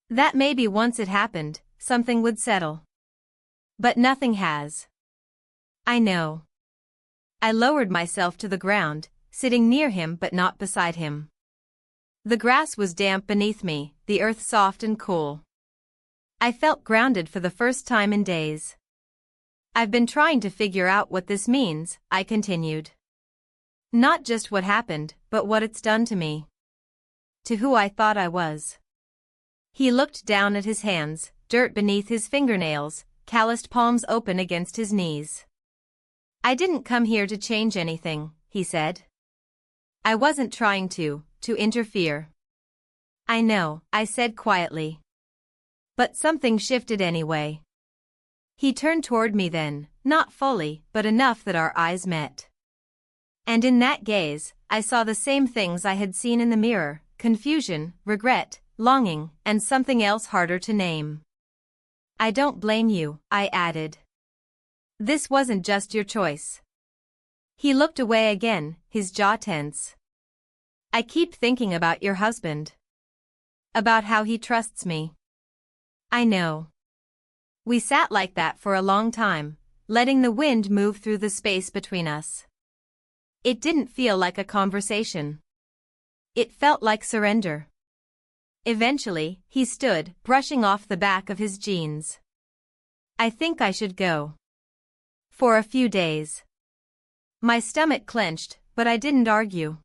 "That maybe once it happened, something would settle. But nothing has." "I know." I lowered myself to the ground, sitting near him but not beside him. The grass was damp beneath me, the earth soft and cool. I felt grounded for the first time in days. "I've been trying to figure out what this means," I continued. "Not just what happened, but what it's done to me. To who I thought I was." He looked down at his hands, dirt beneath his fingernails, calloused palms open against his knees. "I didn't come here to change anything," he said. "I wasn't trying to interfere." "I know," I said quietly. "But something shifted anyway." He turned toward me then, not fully, but enough that our eyes met. And in that gaze, I saw the same things I had seen in the mirror: confusion, regret, longing, and something else harder to name. "I don't blame you," I added. "This wasn't just your choice." He looked away again, his jaw tense. "I keep thinking about your husband. About how he trusts me." "I know." We sat like that for a long time, letting the wind move through the space between us. It didn't feel like a conversation. It felt like surrender. Eventually, he stood, brushing off the back of his jeans. I think I should go. For a few days. My stomach clenched, but I didn't argue.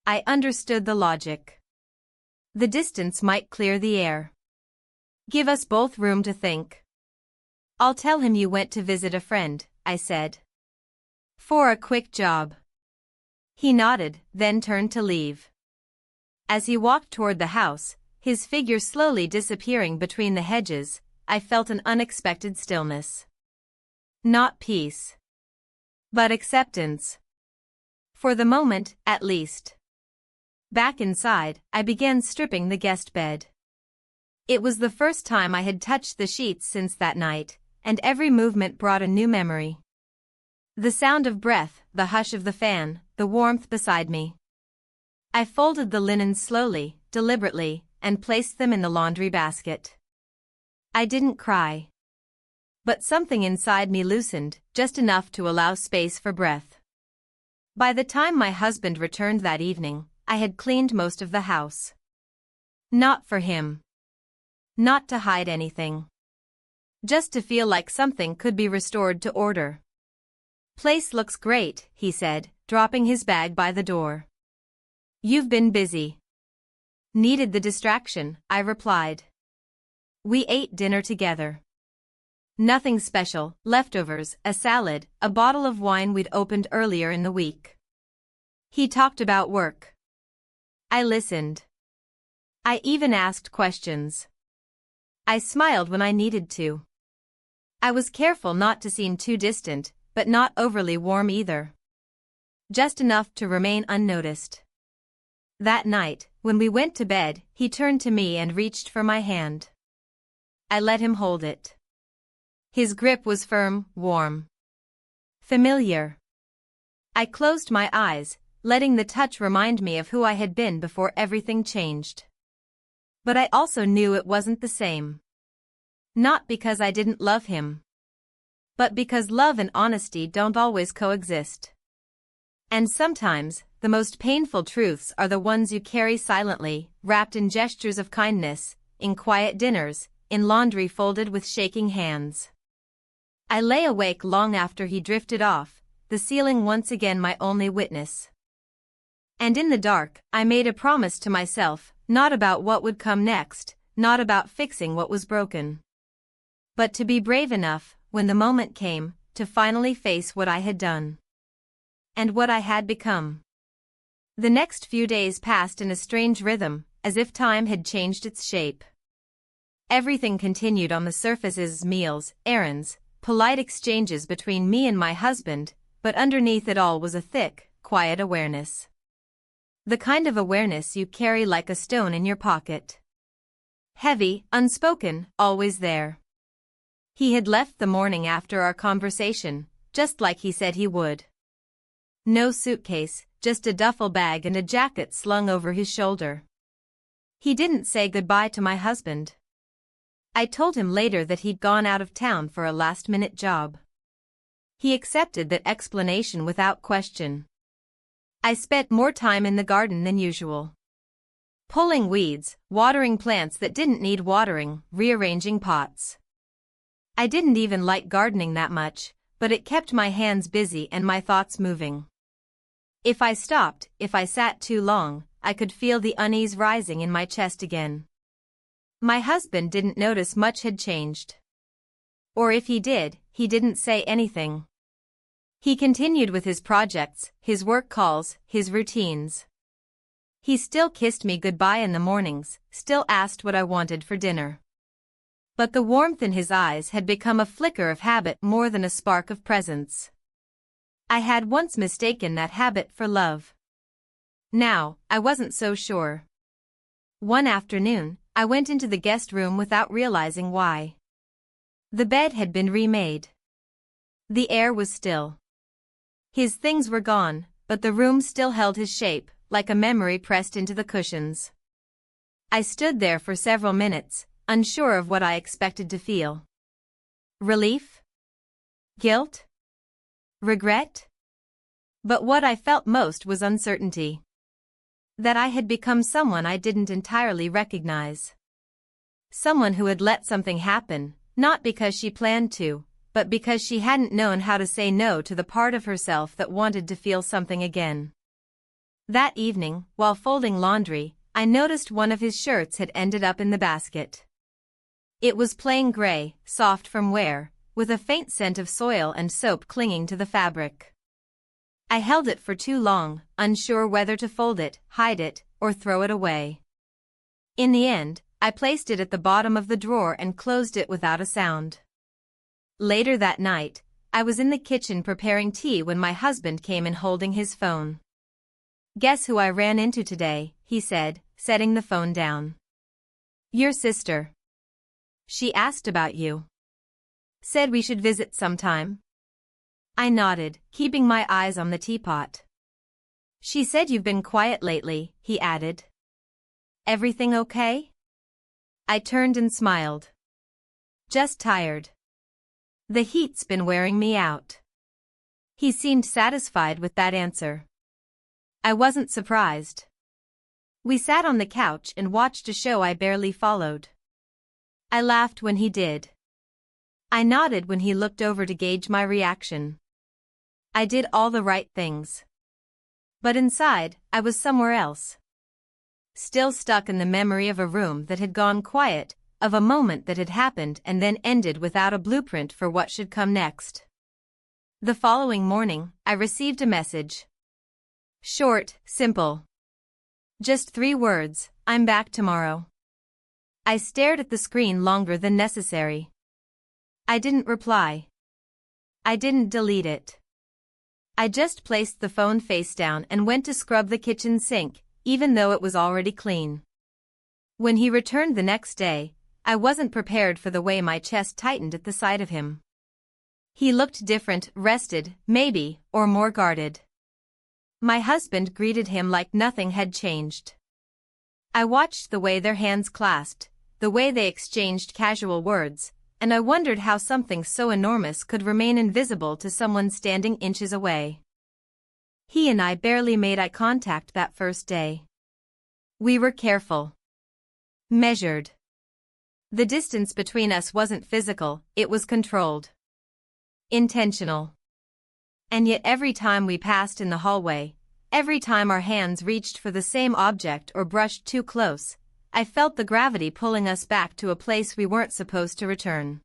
I understood the logic. The distance might clear the air. Give us both room to think. I'll tell him you went to visit a friend, I said. For a quick job. He nodded, then turned to leave. As he walked toward the house, his figure slowly disappearing between the hedges, I felt an unexpected stillness. Not peace. But acceptance. For the moment, at least. Back inside, I began stripping the guest bed. It was the first time I had touched the sheets since that night, and every movement brought a new memory. The sound of breath, the hush of the fan, the warmth beside me. I folded the linens slowly, deliberately, and placed them in the laundry basket. I didn't cry. But something inside me loosened, just enough to allow space for breath. By the time my husband returned that evening, I had cleaned most of the house. Not for him. Not to hide anything. Just to feel like something could be restored to order. Place looks great, he said, dropping his bag by the door. You've been busy. Needed the distraction, I replied. We ate dinner together. Nothing special, leftovers, a salad, a bottle of wine we'd opened earlier in the week. He talked about work. I listened. I even asked questions. I smiled when I needed to. I was careful not to seem too distant, but not overly warm either. Just enough to remain unnoticed. That night, when we went to bed, he turned to me and reached for my hand. I let him hold it. His grip was firm, warm. Familiar. I closed my eyes, letting the touch remind me of who I had been before everything changed. But I also knew it wasn't the same. Not because I didn't love him. But because love and honesty don't always coexist. And sometimes, the most painful truths are the ones you carry silently, wrapped in gestures of kindness, in quiet dinners, in laundry folded with shaking hands. I lay awake long after he drifted off, the ceiling once again my only witness. And in the dark, I made a promise to myself, not about what would come next, not about fixing what was broken. But to be brave enough, when the moment came, to finally face what I had done. And what I had become. The next few days passed in a strange rhythm, as if time had changed its shape. Everything continued on the surfaces: meals, errands, polite exchanges between me and my husband, but underneath it all was a thick, quiet awareness. The kind of awareness you carry like a stone in your pocket. Heavy, unspoken, always there. He had left the morning after our conversation, just like he said he would. No suitcase, just a duffel bag and a jacket slung over his shoulder. He didn't say goodbye to my husband. I told him later that he'd gone out of town for a last-minute job. He accepted that explanation without question. I spent more time in the garden than usual. Pulling weeds, watering plants that didn't need watering, rearranging pots. I didn't even like gardening that much, but it kept my hands busy and my thoughts moving. If I stopped, if I sat too long, I could feel the unease rising in my chest again. My husband didn't notice much had changed. Or if he did, he didn't say anything. He continued with his projects, his work calls, his routines. He still kissed me goodbye in the mornings, still asked what I wanted for dinner. But the warmth in his eyes had become a flicker of habit more than a spark of presence. I had once mistaken that habit for love. Now, I wasn't so sure. One afternoon, I went into the guest room without realizing why. The bed had been remade. The air was still. His things were gone, but the room still held his shape, like a memory pressed into the cushions. I stood there for several minutes, unsure of what I expected to feel. Relief? Guilt? Regret? But what I felt most was uncertainty. That I had become someone I didn't entirely recognize. Someone who had let something happen, Not because she planned to, but because she hadn't known how to say no to the part of herself that wanted to feel something again. That evening, while folding laundry, I noticed one of his shirts had ended up in the basket. It was plain gray, soft from wear, with a faint scent of soil and soap clinging to the fabric. I held it for too long, unsure whether to fold it, hide it, or throw it away. In the end, I placed it at the bottom of the drawer and closed it without a sound. Later that night, I was in the kitchen preparing tea when my husband came in holding his phone. "Guess who I ran into today," he said, setting the phone down. "Your sister. She asked about you. Said we should visit sometime." I nodded, keeping my eyes on the teapot. "She said you've been quiet lately," he added. "Everything okay?" I turned and smiled. "Just tired. The heat's been wearing me out." He seemed satisfied with that answer. I wasn't surprised. We sat on the couch and watched a show I barely followed. I laughed when he did. I nodded when he looked over to gauge my reaction. I did all the right things. But inside, I was somewhere else. Still stuck in the memory of a room that had gone quiet, of a moment that had happened and then ended without a blueprint for what should come next. The following morning, I received a message. Short, simple. Just 3 words, "I'm back tomorrow." I stared at the screen longer than necessary. I didn't reply. I didn't delete it. I just placed the phone face down and went to scrub the kitchen sink, even though it was already clean. When he returned the next day, I wasn't prepared for the way my chest tightened at the sight of him. He looked different, rested, maybe, or more guarded. My husband greeted him like nothing had changed. I watched the way their hands clasped, the way they exchanged casual words, and I wondered how something so enormous could remain invisible to someone standing inches away. He and I barely made eye contact that first day. We were careful. Measured. The distance between us wasn't physical, it was controlled. Intentional. And yet every time we passed in the hallway, every time our hands reached for the same object or brushed too close, I felt the gravity pulling us back to a place we weren't supposed to return.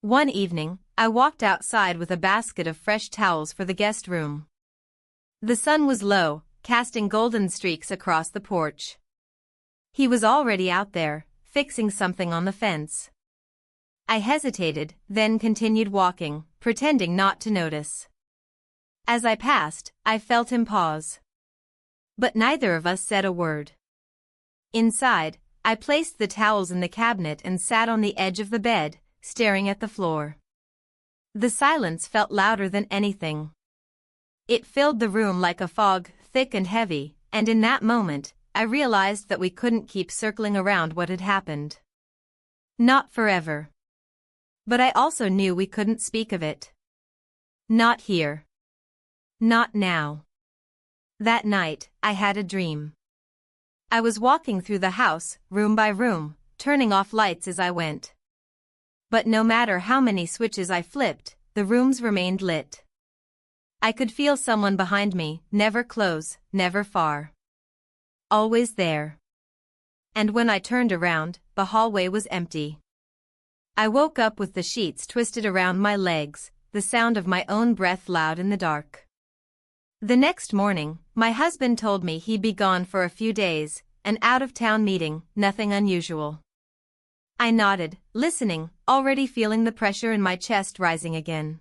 One evening, I walked outside with a basket of fresh towels for the guest room. The sun was low, casting golden streaks across the porch. He was already out there, fixing something on the fence. I hesitated, then continued walking, pretending not to notice. As I passed, I felt him pause. But neither of us said a word. Inside, I placed the towels in the cabinet and sat on the edge of the bed, staring at the floor. The silence felt louder than anything. It filled the room like a fog, thick and heavy, and in that moment, I realized that we couldn't keep circling around what had happened. Not forever. But I also knew we couldn't speak of it. Not here. Not now. That night, I had a dream. I was walking through the house, room by room, turning off lights as I went. But no matter how many switches I flipped, the rooms remained lit. I could feel someone behind me, never close, never far. Always there. And when I turned around, the hallway was empty. I woke up with the sheets twisted around my legs, the sound of my own breath loud in the dark. The next morning, my husband told me he'd be gone for a few days, an out-of-town meeting, nothing unusual. I nodded, listening, already feeling the pressure in my chest rising again.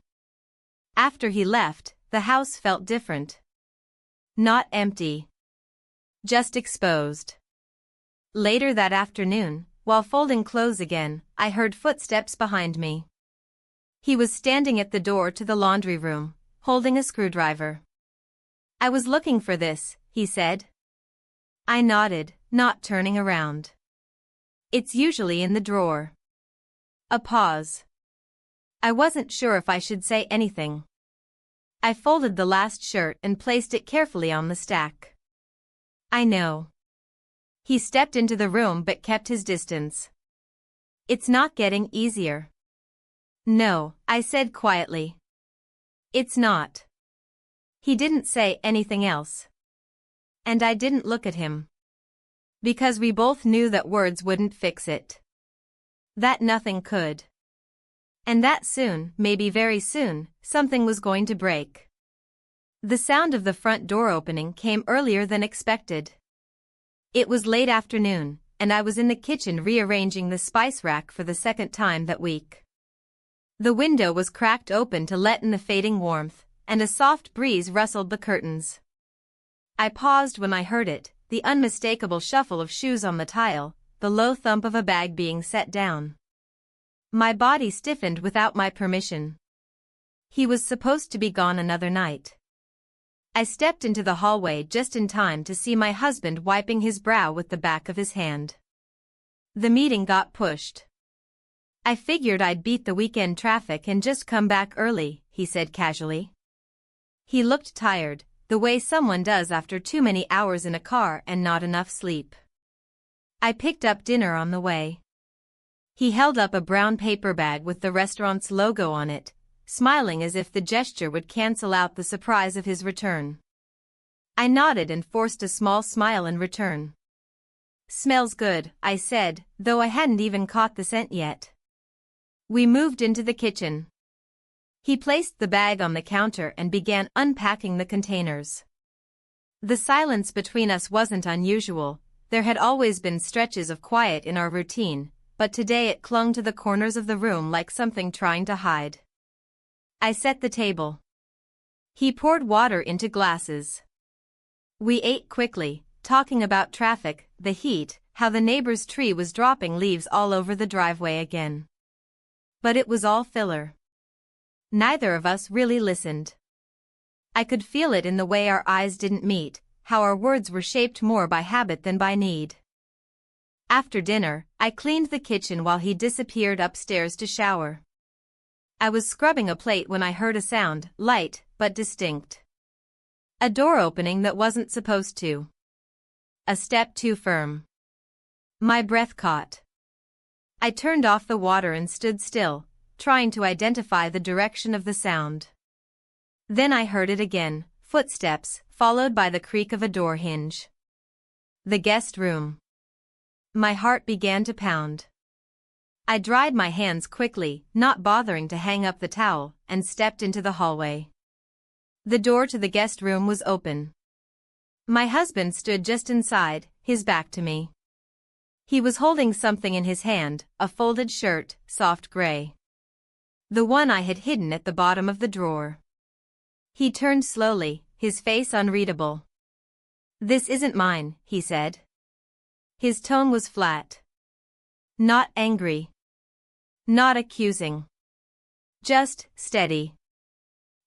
After he left, the house felt different. Not empty. Just exposed. Later that afternoon, while folding clothes again, I heard footsteps behind me. He was standing at the door to the laundry room, holding a screwdriver. "I was looking for this," he said. I nodded, not turning around. "It's usually in the drawer." A pause. I wasn't sure if I should say anything. I folded the last shirt and placed it carefully on the stack. "I know." He stepped into the room but kept his distance. "It's not getting easier." No, I said quietly. It's not. He didn't say anything else. And I didn't look at him. Because we both knew that words wouldn't fix it. That nothing could. And that soon, maybe very soon, something was going to break. The sound of the front door opening came earlier than expected. It was late afternoon, and I was in the kitchen rearranging the spice rack for the second time that week. The window was cracked open to let in the fading warmth, and a soft breeze rustled the curtains. I paused when I heard it, the unmistakable shuffle of shoes on the tile, the low thump of a bag being set down. My body stiffened without my permission. He was supposed to be gone another night. I stepped into the hallway just in time to see my husband wiping his brow with the back of his hand. The meeting got pushed. I figured I'd beat the weekend traffic and just come back early, he said casually. He looked tired, the way someone does after too many hours in a car and not enough sleep. I picked up dinner on the way. He held up a brown paper bag with the restaurant's logo on it, smiling as if the gesture would cancel out the surprise of his return. I nodded and forced a small smile in return. Smells good, I said, though I hadn't even caught the scent yet. We moved into the kitchen. He placed the bag on the counter and began unpacking the containers. The silence between us wasn't unusual, there had always been stretches of quiet in our routine, but today it clung to the corners of the room like something trying to hide. I set the table. He poured water into glasses. We ate quickly, talking about traffic, the heat, how the neighbor's tree was dropping leaves all over the driveway again. But it was all filler. Neither of us really listened. I could feel it in the way our eyes didn't meet, how our words were shaped more by habit than by need. After dinner, I cleaned the kitchen while he disappeared upstairs to shower. I was scrubbing a plate when I heard a sound, light but distinct. A door opening that wasn't supposed to. A step too firm. My breath caught. I turned off the water and stood still, trying to identify the direction of the sound. Then I heard it again, footsteps, followed by the creak of a door hinge. The guest room. My heart began to pound. I dried my hands quickly, not bothering to hang up the towel, and stepped into the hallway. The door to the guest room was open. My husband stood just inside, his back to me. He was holding something in his hand, a folded shirt, soft gray. The one I had hidden at the bottom of the drawer. He turned slowly, his face unreadable. "This isn't mine," he said. His tone was flat. Not angry. Not accusing. Just steady.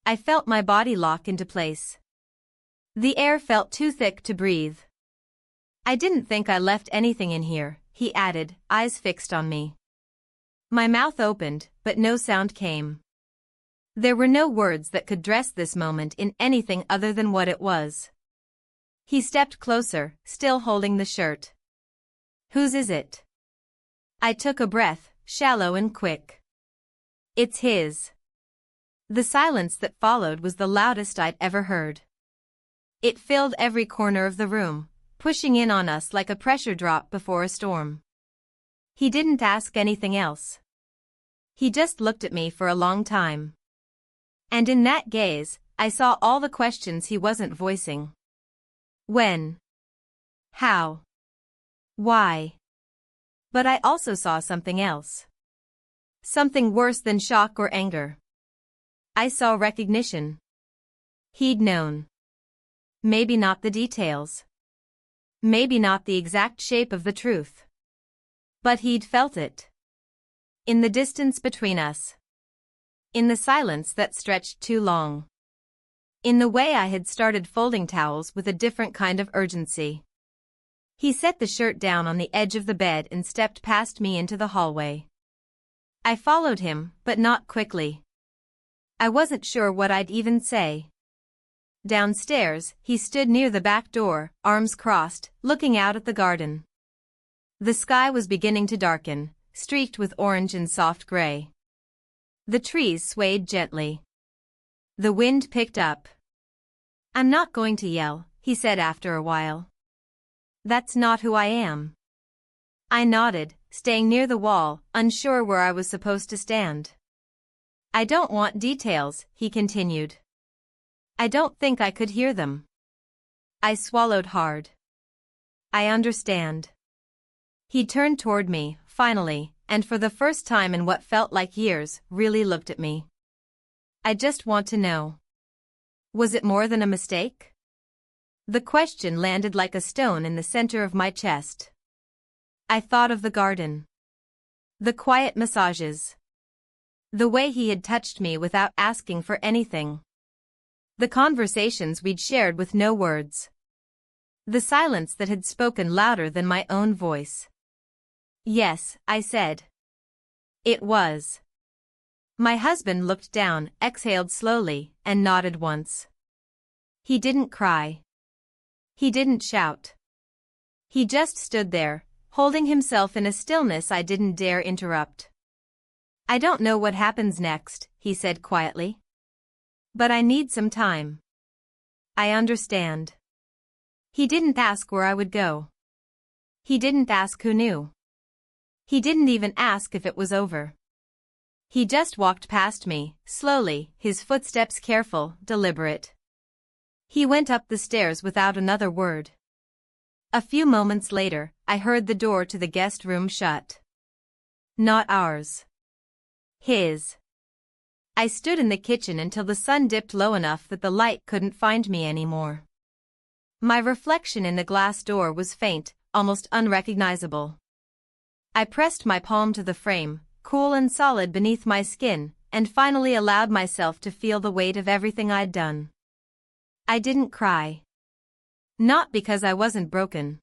I felt my body lock into place. The air felt too thick to breathe. "I didn't think I left anything in here," he added, eyes fixed on me. My mouth opened, but no sound came. There were no words that could dress this moment in anything other than what it was. He stepped closer, still holding the shirt. "Whose is it?" I took a breath, shallow and quick. "It's his." The silence that followed was the loudest I'd ever heard. It filled every corner of the room, pushing in on us like a pressure drop before a storm. He didn't ask anything else. He just looked at me for a long time. And in that gaze, I saw all the questions he wasn't voicing. When? How? Why? But I also saw something else. Something worse than shock or anger. I saw recognition. He'd known. Maybe not the details. Maybe not the exact shape of the truth. But he'd felt it. In the distance between us. In the silence that stretched too long. In the way I had started folding towels with a different kind of urgency. He set the shirt down on the edge of the bed and stepped past me into the hallway. I followed him, but not quickly. I wasn't sure what I'd even say. Downstairs, he stood near the back door, arms crossed, looking out at the garden. The sky was beginning to darken, streaked with orange and soft gray. The trees swayed gently. The wind picked up. "I'm not going to yell," he said after a while. "That's not who I am." I nodded, staying near the wall, unsure where I was supposed to stand. "I don't want details," he continued. "I don't think I could hear them." I swallowed hard. "I understand." He turned toward me, finally, and for the first time in what felt like years, really looked at me. "I just want to know. Was it more than a mistake?" The question landed like a stone in the center of my chest. I thought of the garden. The quiet massages. The way he had touched me without asking for anything. The conversations we'd shared with no words. The silence that had spoken louder than my own voice. "Yes," I said. "It was." My husband looked down, exhaled slowly, and nodded once. He didn't cry. He didn't shout. He just stood there, holding himself in a stillness I didn't dare interrupt. "I don't know what happens next," he said quietly. "But I need some time." "I understand." He didn't ask where I would go. He didn't ask who knew. He didn't even ask if it was over. He just walked past me, slowly, his footsteps careful, deliberate. He went up the stairs without another word. A few moments later, I heard the door to the guest room shut. Not ours. His. I stood in the kitchen until the sun dipped low enough that the light couldn't find me anymore. My reflection in the glass door was faint, almost unrecognizable. I pressed my palm to the frame, cool and solid beneath my skin, and finally allowed myself to feel the weight of everything I'd done. I didn't cry. Not because I wasn't broken.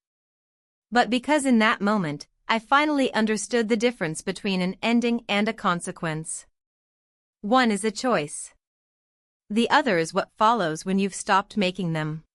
But because in that moment, I finally understood the difference between an ending and a consequence. One is a choice. The other is what follows when you've stopped making them.